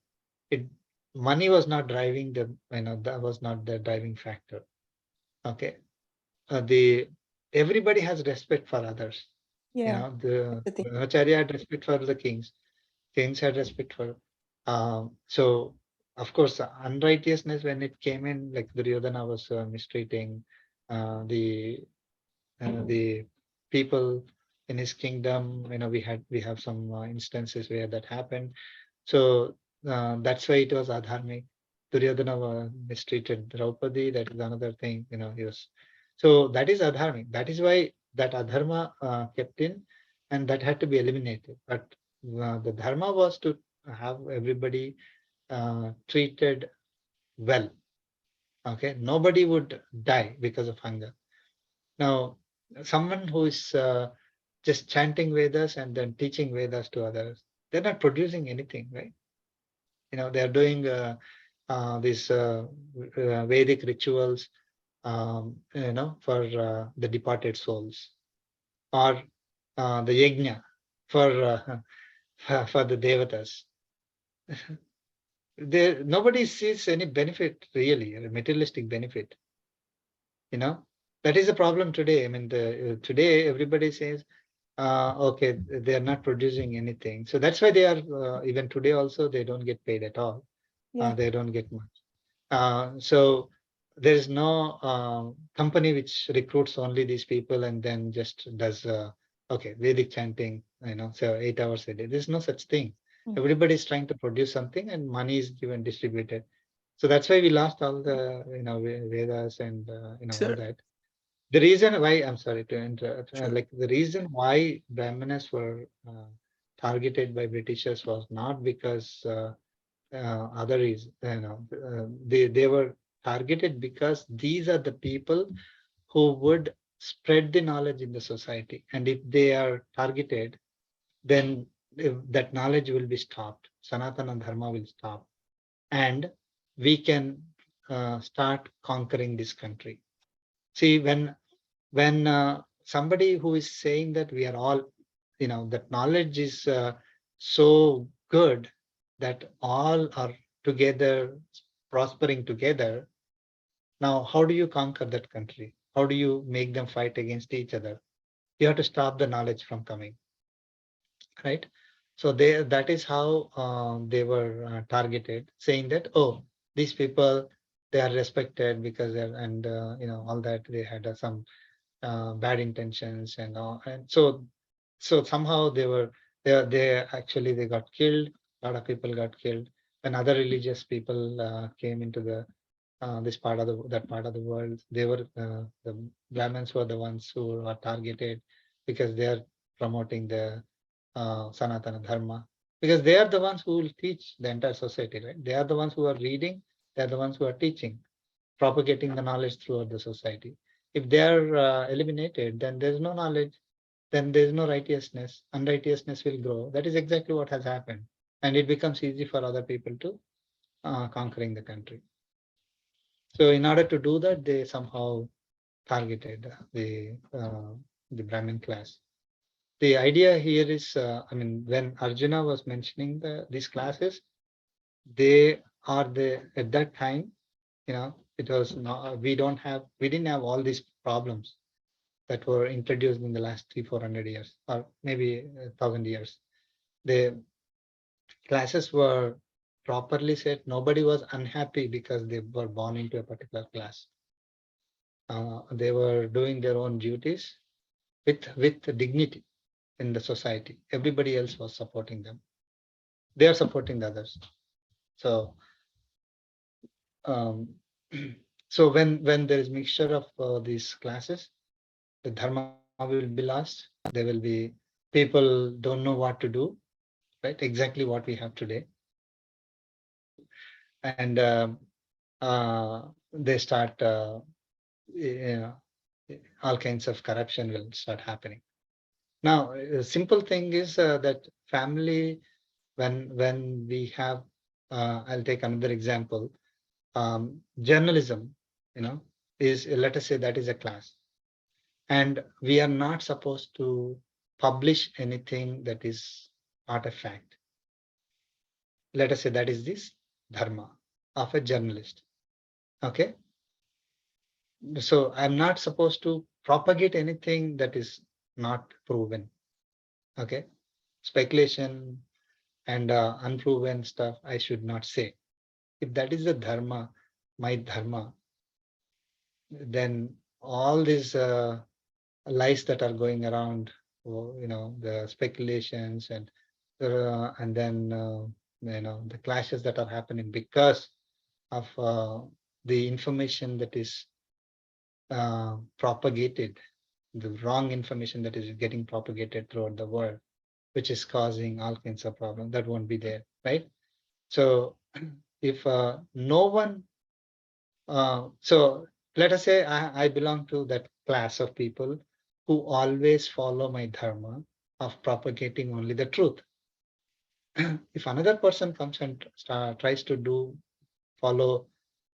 It Money was not driving the, that was not the driving factor. Okay. The Everybody has respect for others. yeah, The the thing. Acharya had respect for the kings had respect for. So of course, unrighteousness when it came in, like Duryodhana was mistreating the people, in his kingdom. We have some instances where that happened. So that's why it was adharmic. Duryodhana mistreated Draupadi. That is another thing. He was. So that is adharmic. That is why that adharma kept in, and that had to be eliminated. But the dharma was to have everybody treated well. Okay, nobody would die because of hunger. Now, someone who is just chanting Vedas and then teaching Vedas to others, they're not producing anything, right? They're doing these Vedic rituals, for the departed souls, or the yajna for the devatas. Nobody sees any benefit really, a materialistic benefit. That is the problem today. I mean, today everybody says, okay, they are not producing anything. So that's why they are, even today also, they don't get paid at all. Yeah. They don't get much. So there is no company which recruits only these people and then just does, okay, Vedic chanting, so 8 hours a day. There's no such thing. Everybody is trying to produce something and money is given, distributed. So that's why we lost all the, Vedas and, all that. The reason why, I'm sorry to interrupt, like the reason why Brahmanas were targeted by Britishers was not because other reason, they were targeted because these are the people who would spread the knowledge in the society. And if they are targeted, then that knowledge will be stopped. Sanatana Dharma will stop. And we can start conquering this country. See, when somebody who is saying that we are all, that knowledge is so good that all are together, prospering together. Now, how do you conquer that country? How do you make them fight against each other? You have to stop the knowledge from coming, right? So that is how they were targeted, saying that, oh, these people, they are respected because they're, and all that, they had some bad intentions and all, and so somehow they actually they got killed. A lot of people got killed when other religious people came into the this part of that part of the world. They were the Brahmins were the ones who were targeted because they are promoting the Sanatana Dharma, because they are the ones who will teach the entire society, right? They are the ones who are reading. They are the ones who are teaching, propagating the knowledge throughout the society. If they are eliminated, then there's no knowledge, then there's no righteousness. Unrighteousness will grow. That is exactly what has happened. And it becomes easy for other people to conquering the country. So in order to do that, they somehow targeted the Brahmin class. The idea here is, I mean, when Arjuna was mentioning these classes, they are at that time, it was not, we didn't have all these problems that were introduced in the last 300-400 years, or maybe 1,000 years. The classes were properly set. Nobody was unhappy because they were born into a particular class. They were doing their own duties with dignity in the society. Everybody else was supporting them. They are supporting the others. So, so when there is mixture of these classes, the dharma will be lost. There will be people don't know what to do, right? Exactly what we have today, and they start. All kinds of corruption will start happening. Now, the simple thing is that family, when we have, I'll take another example. Journalism, is, let us say, that is a class, and we are not supposed to publish anything that is not a fact. Let us say that is this dharma of a journalist. Okay. So I'm not supposed to propagate anything that is not proven. Okay. Speculation and unproven stuff I should not say. If that is the dharma, my dharma, then all these lies that are going around the speculations and then the clashes that are happening because of the information that is propagated, the wrong information that is getting propagated throughout the world, which is causing all kinds of problems. That won't be there, right? So if no one, so let us say I belong to that class of people who always follow my dharma of propagating only the truth. If another person comes and tries to follow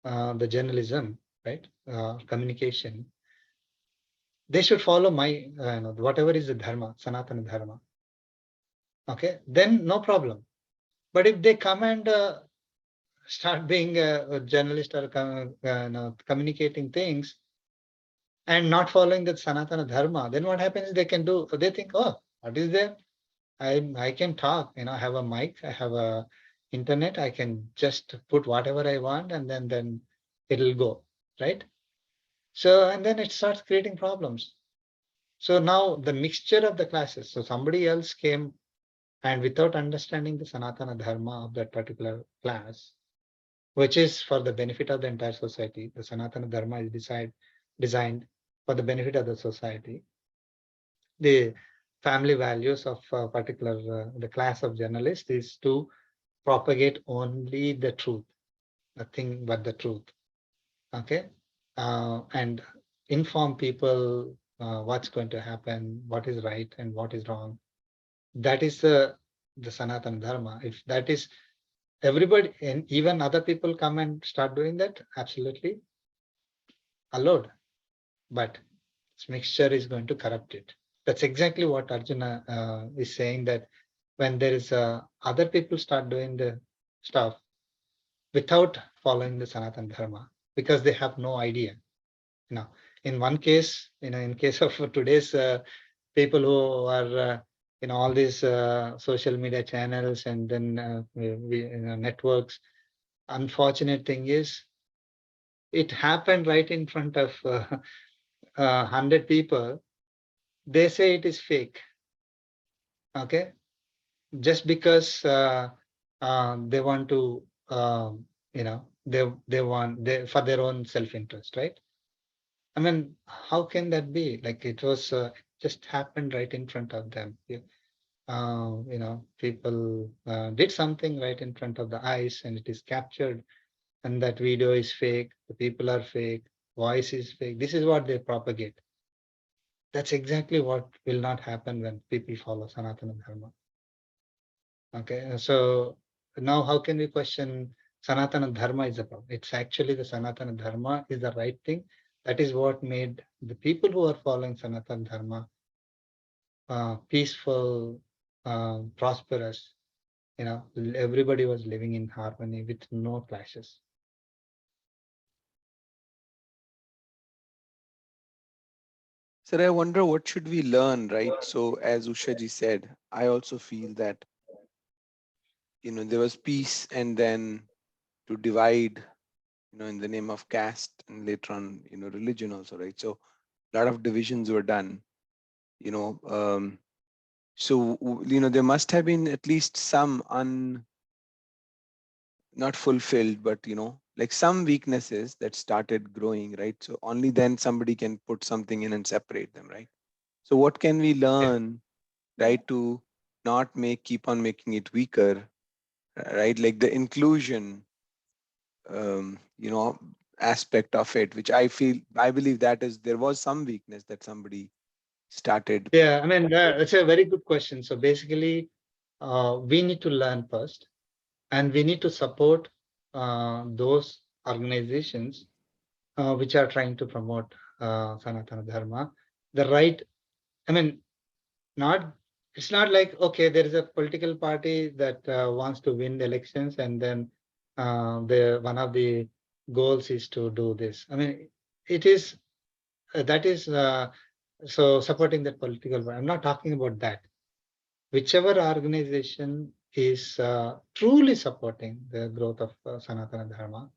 the journalism, right, communication, they should follow my whatever is the dharma, sanatana dharma. Okay, then no problem. But if they come and start being a journalist or communicating things and not following the sanatana dharma, then what happens? They can do. They think, oh, what is there? I can talk. I have a mic. I have a internet. I can just put whatever I want, and then it'll go, right? So and then it starts creating problems. So now the mixture of the classes. So somebody else came and without understanding the sanatana dharma of that particular class, which is for the benefit of the entire society. The Sanatana Dharma is designed for the benefit of the society. The family values of a particular the class of journalists is to propagate only the truth, nothing but the truth. Okay, and inform people what's going to happen, what is right and what is wrong. That is the Sanatana Dharma. If that is everybody and even other people come and start doing that, absolutely allowed, but this mixture is going to corrupt it. That's exactly what Arjuna is saying, that when there is other people start doing the stuff without following the Sanatana Dharma, because they have no idea. In one case, in case of today's people who are all these social media channels and then networks, unfortunate thing is it happened right in front of 100 people. They say it is fake. Okay, just because they want to, they want for their own self-interest, right? I mean, how can that be? Like it was just happened right in front of them. People did something right in front of the eyes, and it is captured, and that video is fake. The people are fake. Voice is fake. This is what they propagate. That's exactly what will not happen when people follow Sanatana Dharma. Okay, so now how can we question Sanatana Dharma is the problem? It's actually the Sanatana Dharma is the right thing. That is what made the people who are following Sanatana Dharma peaceful, prosperous. Everybody was living in harmony with no clashes. Sir, I wonder what should we learn, right? So as Ushaji said, I also feel that, there was peace and then to divide, in the name of caste and later on, religion also, right? So a lot of divisions were done, so, there must have been at least some not fulfilled, but, like some weaknesses that started growing, right? So only then somebody can put something in and separate them, right? So what can we learn, right, to not keep on making it weaker, right? Like the inclusion, aspect of it, which I believe that there was some weakness that somebody started. Yeah, I mean, it's a very good question. So basically, we need to learn first, and we need to support those organizations which are trying to promote Sanatana Dharma. The right, I mean, it's not like, okay, there is a political party that wants to win the elections, and then one of the goals is to do this. I mean, it is that is so supporting that political party. I'm not talking about that. Whichever organization is truly supporting the growth of Sanatana Dharma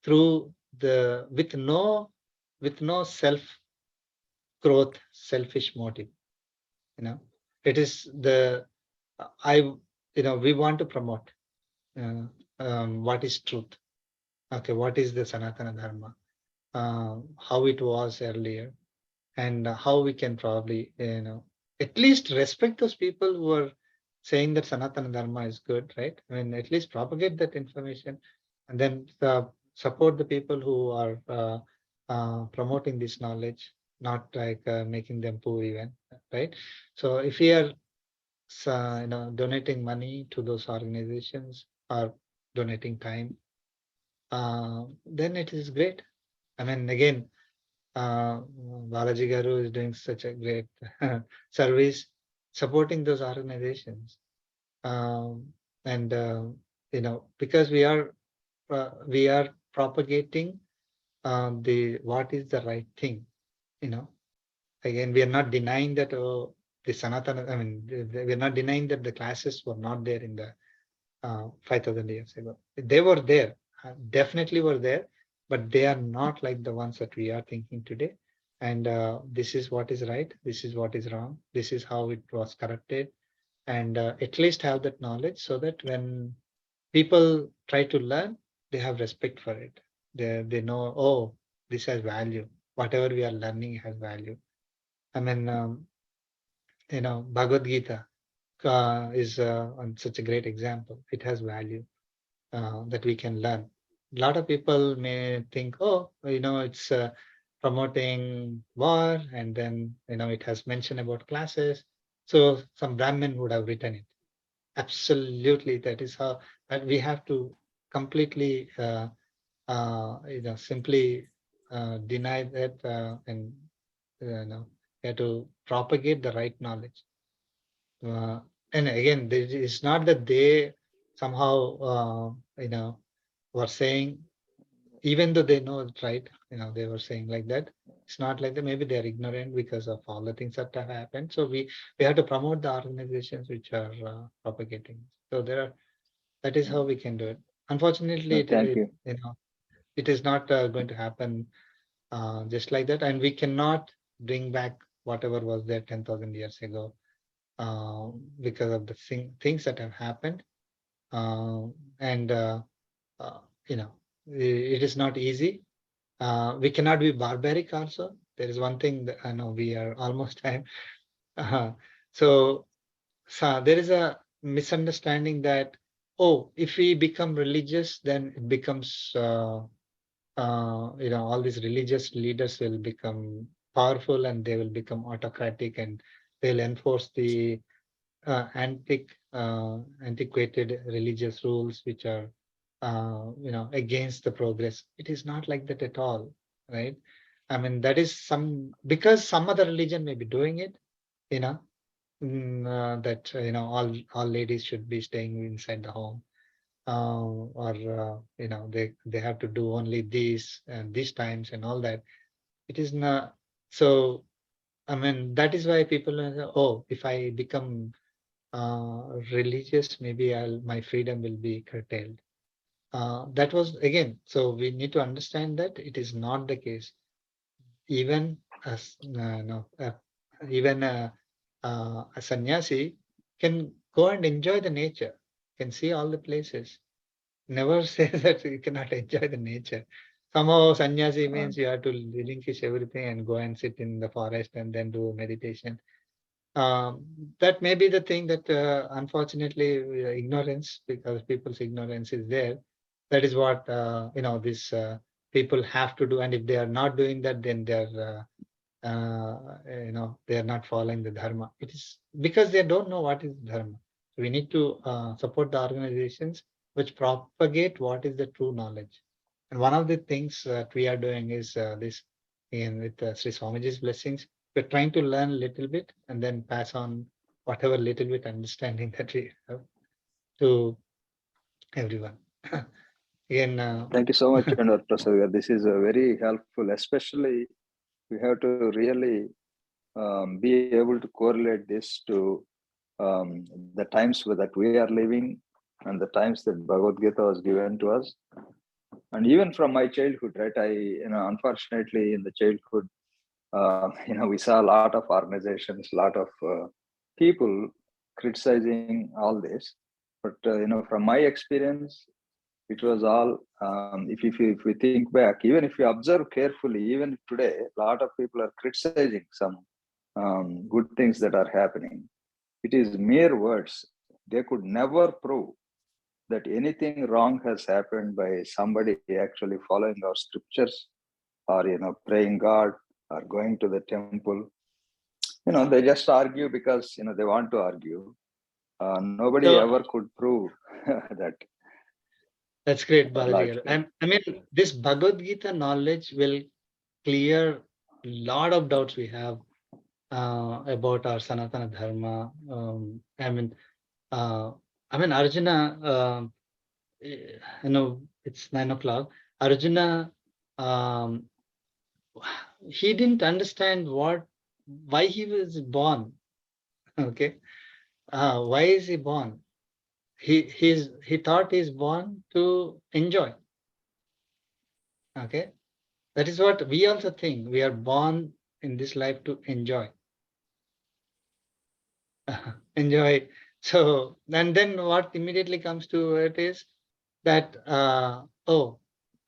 through with no self growth, selfish motive. It is we want to promote what is truth. Okay, what is the Sanatana Dharma? How it was earlier, and how we can probably, at least respect those people who are saying that Sanatana Dharma is good, right? I mean, at least propagate that information, and then support the people who are promoting this knowledge, not like making them poor even, right? So if we are donating money to those organizations or donating time, then it is great. I mean, again, Balaji Garu is doing such a great service supporting those organizations. And because we are propagating what is the right thing. Again, we are not denying that the Sanatana, I mean, we are not denying that the classes were not there in the 5,000 years ago. They were there, definitely were there, but they are not like the ones that we are thinking today. And this is what is right, this is what is wrong, this is how it was corrected. And at least have that knowledge, so that when people try to learn, they have respect for it. They know, oh, this has value. Whatever we are learning has value. I mean, Bhagavad Gita is such a great example. It has value that we can learn. A lot of people may think, oh, it's promoting war, and then, it has mentioned about classes. So some Brahmin would have written it. Absolutely, that is how. But we have to completely, simply deny that, and we have to propagate the right knowledge. And again, it's not that they somehow, were saying, even though they know it's right, they were saying like that. It's not like that. Maybe they are ignorant because of all the things that have happened. So we have to promote the organizations which are propagating. So that is how we can do it. Unfortunately, Thank you. it is not going to happen just like that, and we cannot bring back whatever was there 10,000 years ago because of the things that have happened. And it is not easy. We cannot be barbaric also. There is one thing that I know, we are almost time. So there is a misunderstanding that, oh, if we become religious, then it becomes, all these religious leaders will become powerful, and they will become autocratic, and they'll enforce the antiquated religious rules which are against the progress. It is not like that at all, right? I mean, that is because some other religion may be doing it, that all ladies should be staying inside the home, or they have to do only these and these times and all that. It is not so. I mean, that is why people are, oh, if I become religious, maybe my freedom will be curtailed. That was, again, so we need to understand that it is not the case. Even as even a sannyasi can go and enjoy the nature, can see all the places. Never say that you cannot enjoy the nature. Somehow sannyasi means you have to relinquish everything and go and sit in the forest and then do meditation. That may be the thing that unfortunately ignorance, because people's ignorance is there. That is what these people have to do, and if they are not doing that, then they are not following the dharma. It is because they don't know what is dharma. So we need to support the organizations which propagate what is the true knowledge. And one of the things that we are doing is this, in with Sri Swamiji's blessings. We're trying to learn a little bit and then pass on whatever little bit understanding that we have to everyone. Again, Thank you so much, Varaprasad. This is very helpful. Especially, we have to really be able to correlate this to the times that we are living and the times that Bhagavad Gita was given to us. And even from my childhood, right? Unfortunately, in the childhood, we saw a lot of organizations, a lot of people criticizing all this. But from my experience, it was all. If we think back, even if you observe carefully, even today, a lot of people are criticizing some good things that are happening. It is mere words. They could never prove that anything wrong has happened by somebody actually following our scriptures, or praying God, or going to the temple. They just argue because they want to argue. Nobody So- ever could prove that. That's great, Large Balaji. way. I mean, this Bhagavad Gita knowledge will clear a lot of doubts we have about our Sanatana Dharma. Arjuna, it's 9 o'clock. Arjuna, he didn't understand why he was born. Okay, why is he born? He thought he's born to enjoy. Okay, that is what we also think. We are born in this life to enjoy. Enjoy. So, and then what immediately comes to it is that, oh,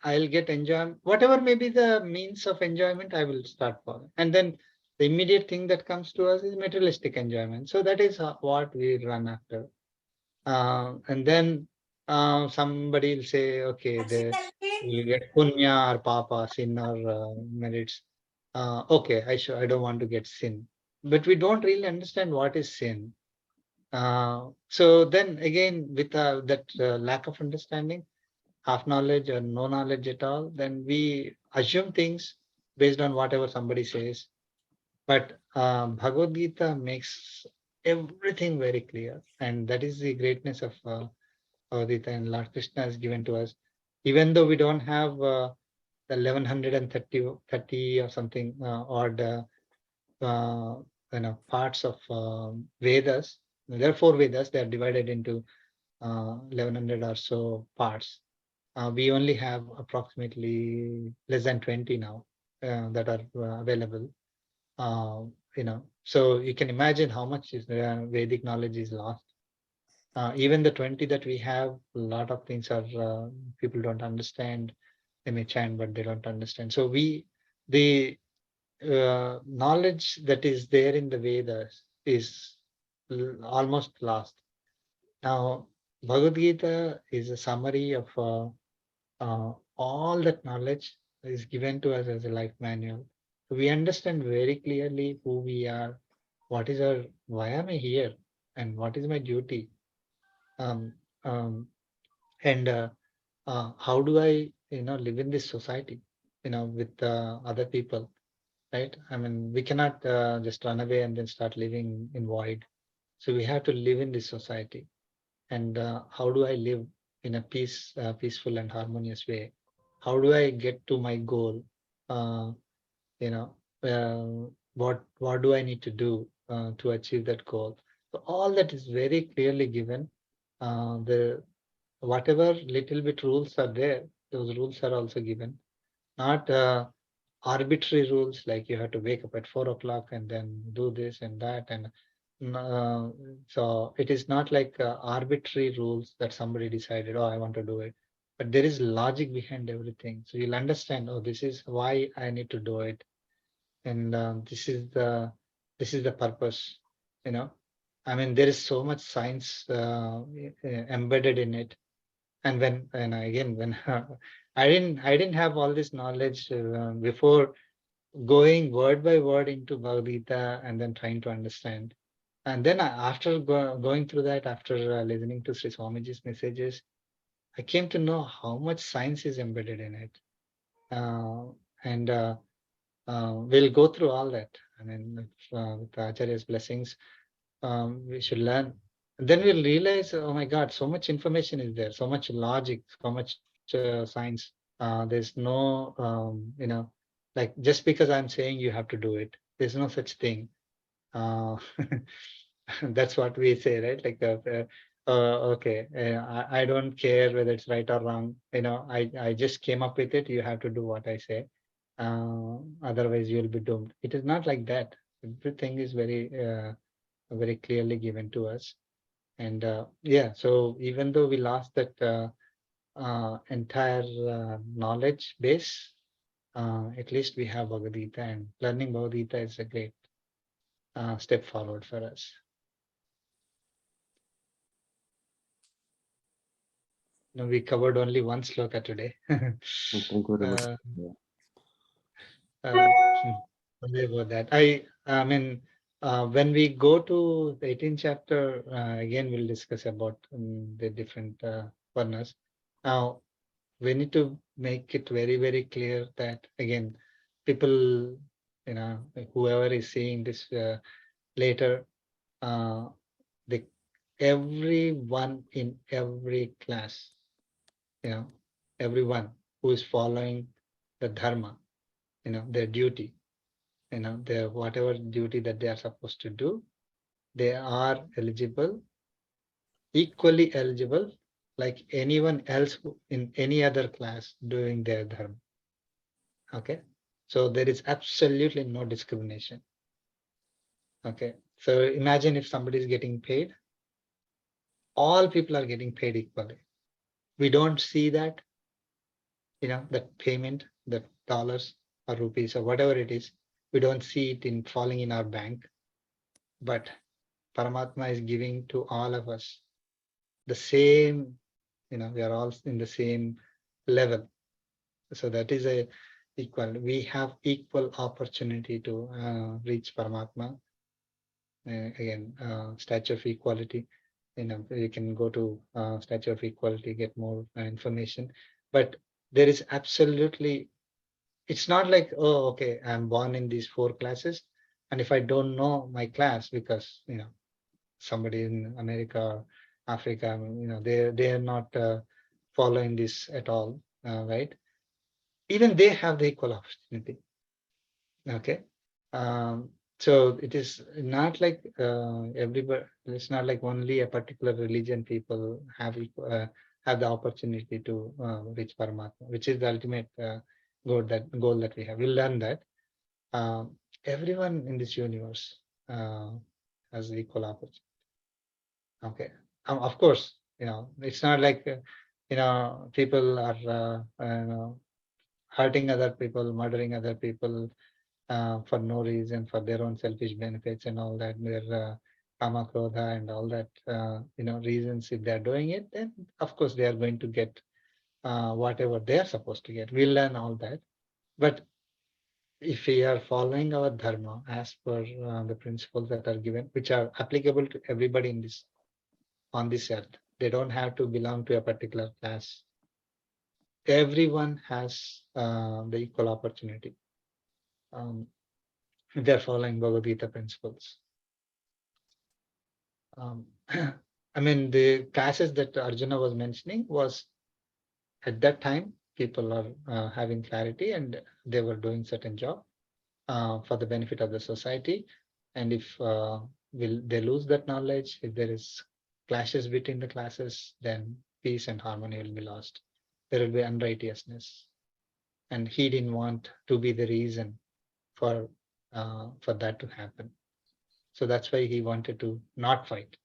I'll get enjoyment. Whatever may be the means of enjoyment, I will start following. And then the immediate thing that comes to us is materialistic enjoyment. So that is what we run after. And then somebody will say, okay, you get punya or papa, sin or merits. Okay, I don't want to get sin. But we don't really understand what is sin. So then again, with that lack of understanding, half knowledge or no knowledge at all, then we assume things based on whatever somebody says. But Bhagavad Gita makes everything very clear. And that is the greatness of Bhagavad Gita, and Lord Krishna has given to us. Even though we don't have the 1130 or something odd parts of Vedas. There are 4 Vedas. They are divided into 1100 or so parts. We only have approximately less than 20 now that are available. So you can imagine how much is Vedic knowledge is lost. Even the 20 that we have, a lot of things are people don't understand. They may chant, but they don't understand. So the knowledge that is there in the Vedas is almost lost. Now, Bhagavad Gita is a summary of all that knowledge is given to us as a life manual. We understand very clearly who we are, what is our, why am I here, and what is my duty, um, um, and how do I, live in this society, with other people. Right? I mean, we cannot just run away and then start living in void. So we have to live in this society. And how do I live in a peaceful and harmonious way? How do I get to my goal? Uh, you know, what do I need to do to achieve that goal? So all that is very clearly given. The whatever little bit rules are there, those rules are also given. Not arbitrary rules like you have to wake up at 4 o'clock and then do this and that. And so it is not like arbitrary rules that somebody decided, oh, I want to do it. But there is logic behind everything. So you'll understand, oh, this is why I need to do it. And this is the purpose, I mean, there is so much science embedded in it. And when I didn't have all this knowledge before going word by word into Bhagavad Gita and then trying to understand. And then after going through that, after listening to Sri Swamiji's messages, I came to know how much science is embedded in it. And we'll go through all that. I mean, with Acharya's blessings, we should learn. And then we'll realize, oh my God, so much information is there, so much logic, so much science. There's no, like just because I'm saying you have to do it, there's no such thing. That's what we say, right? Like, okay, I don't care whether it's right or wrong. I just came up with it. You have to do what I say. Otherwise you will be doomed. It is not like that. Everything is very clearly given to us. And yeah, so even though we lost that entire knowledge base, at least we have Bhagavad Gita, and learning Bhagavad Gita is a great step forward for us. No, we covered only one sloka today. Thank you very much. Sorry about that. I mean, when we go to the 18th chapter, again, we'll discuss about the different varnas. Now, we need to make it very, very clear that, again, people, whoever is seeing this later, everyone in every class, everyone who is following the dharma, their duty, their whatever duty that they are supposed to do, they are eligible, equally eligible, like anyone else in any other class doing their dharma. Okay, so there is absolutely no discrimination. Okay, so imagine if somebody is getting paid, all people are getting paid equally. We don't see that, that payment, the dollars or rupees or whatever it is, we don't see it in falling in our bank, but Paramatma is giving to all of us the same, we are all in the same level. So that is a equal, we have equal opportunity to reach Paramatma. Again, Statue of Equality, you can go to Statue of Equality, get more information, but there is absolutely, it's not like, oh, okay, I'm born in these 4 classes, and if I don't know my class because, somebody in America or Africa, they are not following this at all, right? Even they have the equal opportunity. Okay, so it is not like everybody. It's not like only a particular religion people have the opportunity to reach Paramatma, which is the ultimate goal that we have. We'll learn that everyone in this universe has equal opportunity. Okay, of course, it's not like people are hurting other people, murdering other people for no reason, for their own selfish benefits and all that, their kama krodha and all that, reasons. If they're doing it, then of course they are going to get whatever they are supposed to get. We'll learn all that. But if we are following our dharma as per the principles that are given, which are applicable to everybody on this earth, they don't have to belong to a particular class. Everyone has the equal opportunity. They're following Bhagavad Gita principles. I mean, the classes that Arjuna was mentioning was at that time, people are having clarity and they were doing certain job for the benefit of the society. And if they lose that knowledge, if there is clashes between the classes, then peace and harmony will be lost. There will be unrighteousness. And he didn't want to be the reason for that to happen. So that's why he wanted to not fight.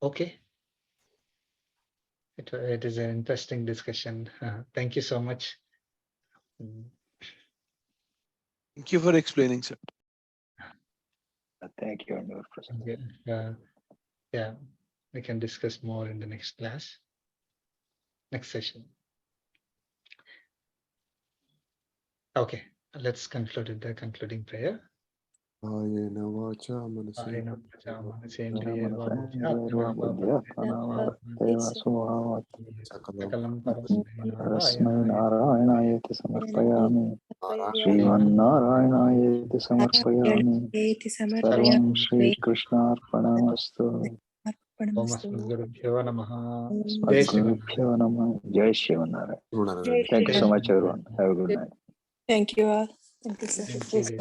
Okay. It is an interesting discussion. Thank you so much. Thank you for explaining, sir. Thank you, Varaprasad. Yeah, we can discuss more in the next class, next session. Okay, let's conclude with the concluding prayer. Ayena vacha manasena Sakalam Rasmai Narayanaayati samarpayami Srimanarayanaayati samarpayami Sarvam Shri Krishnarpanamastu Gurubhyo Namaha. Gurubhyo Namah. Jai Shivanarayan. Thank you so much, everyone. Have a good night. Thank you all. Thank you, sir. Thank you.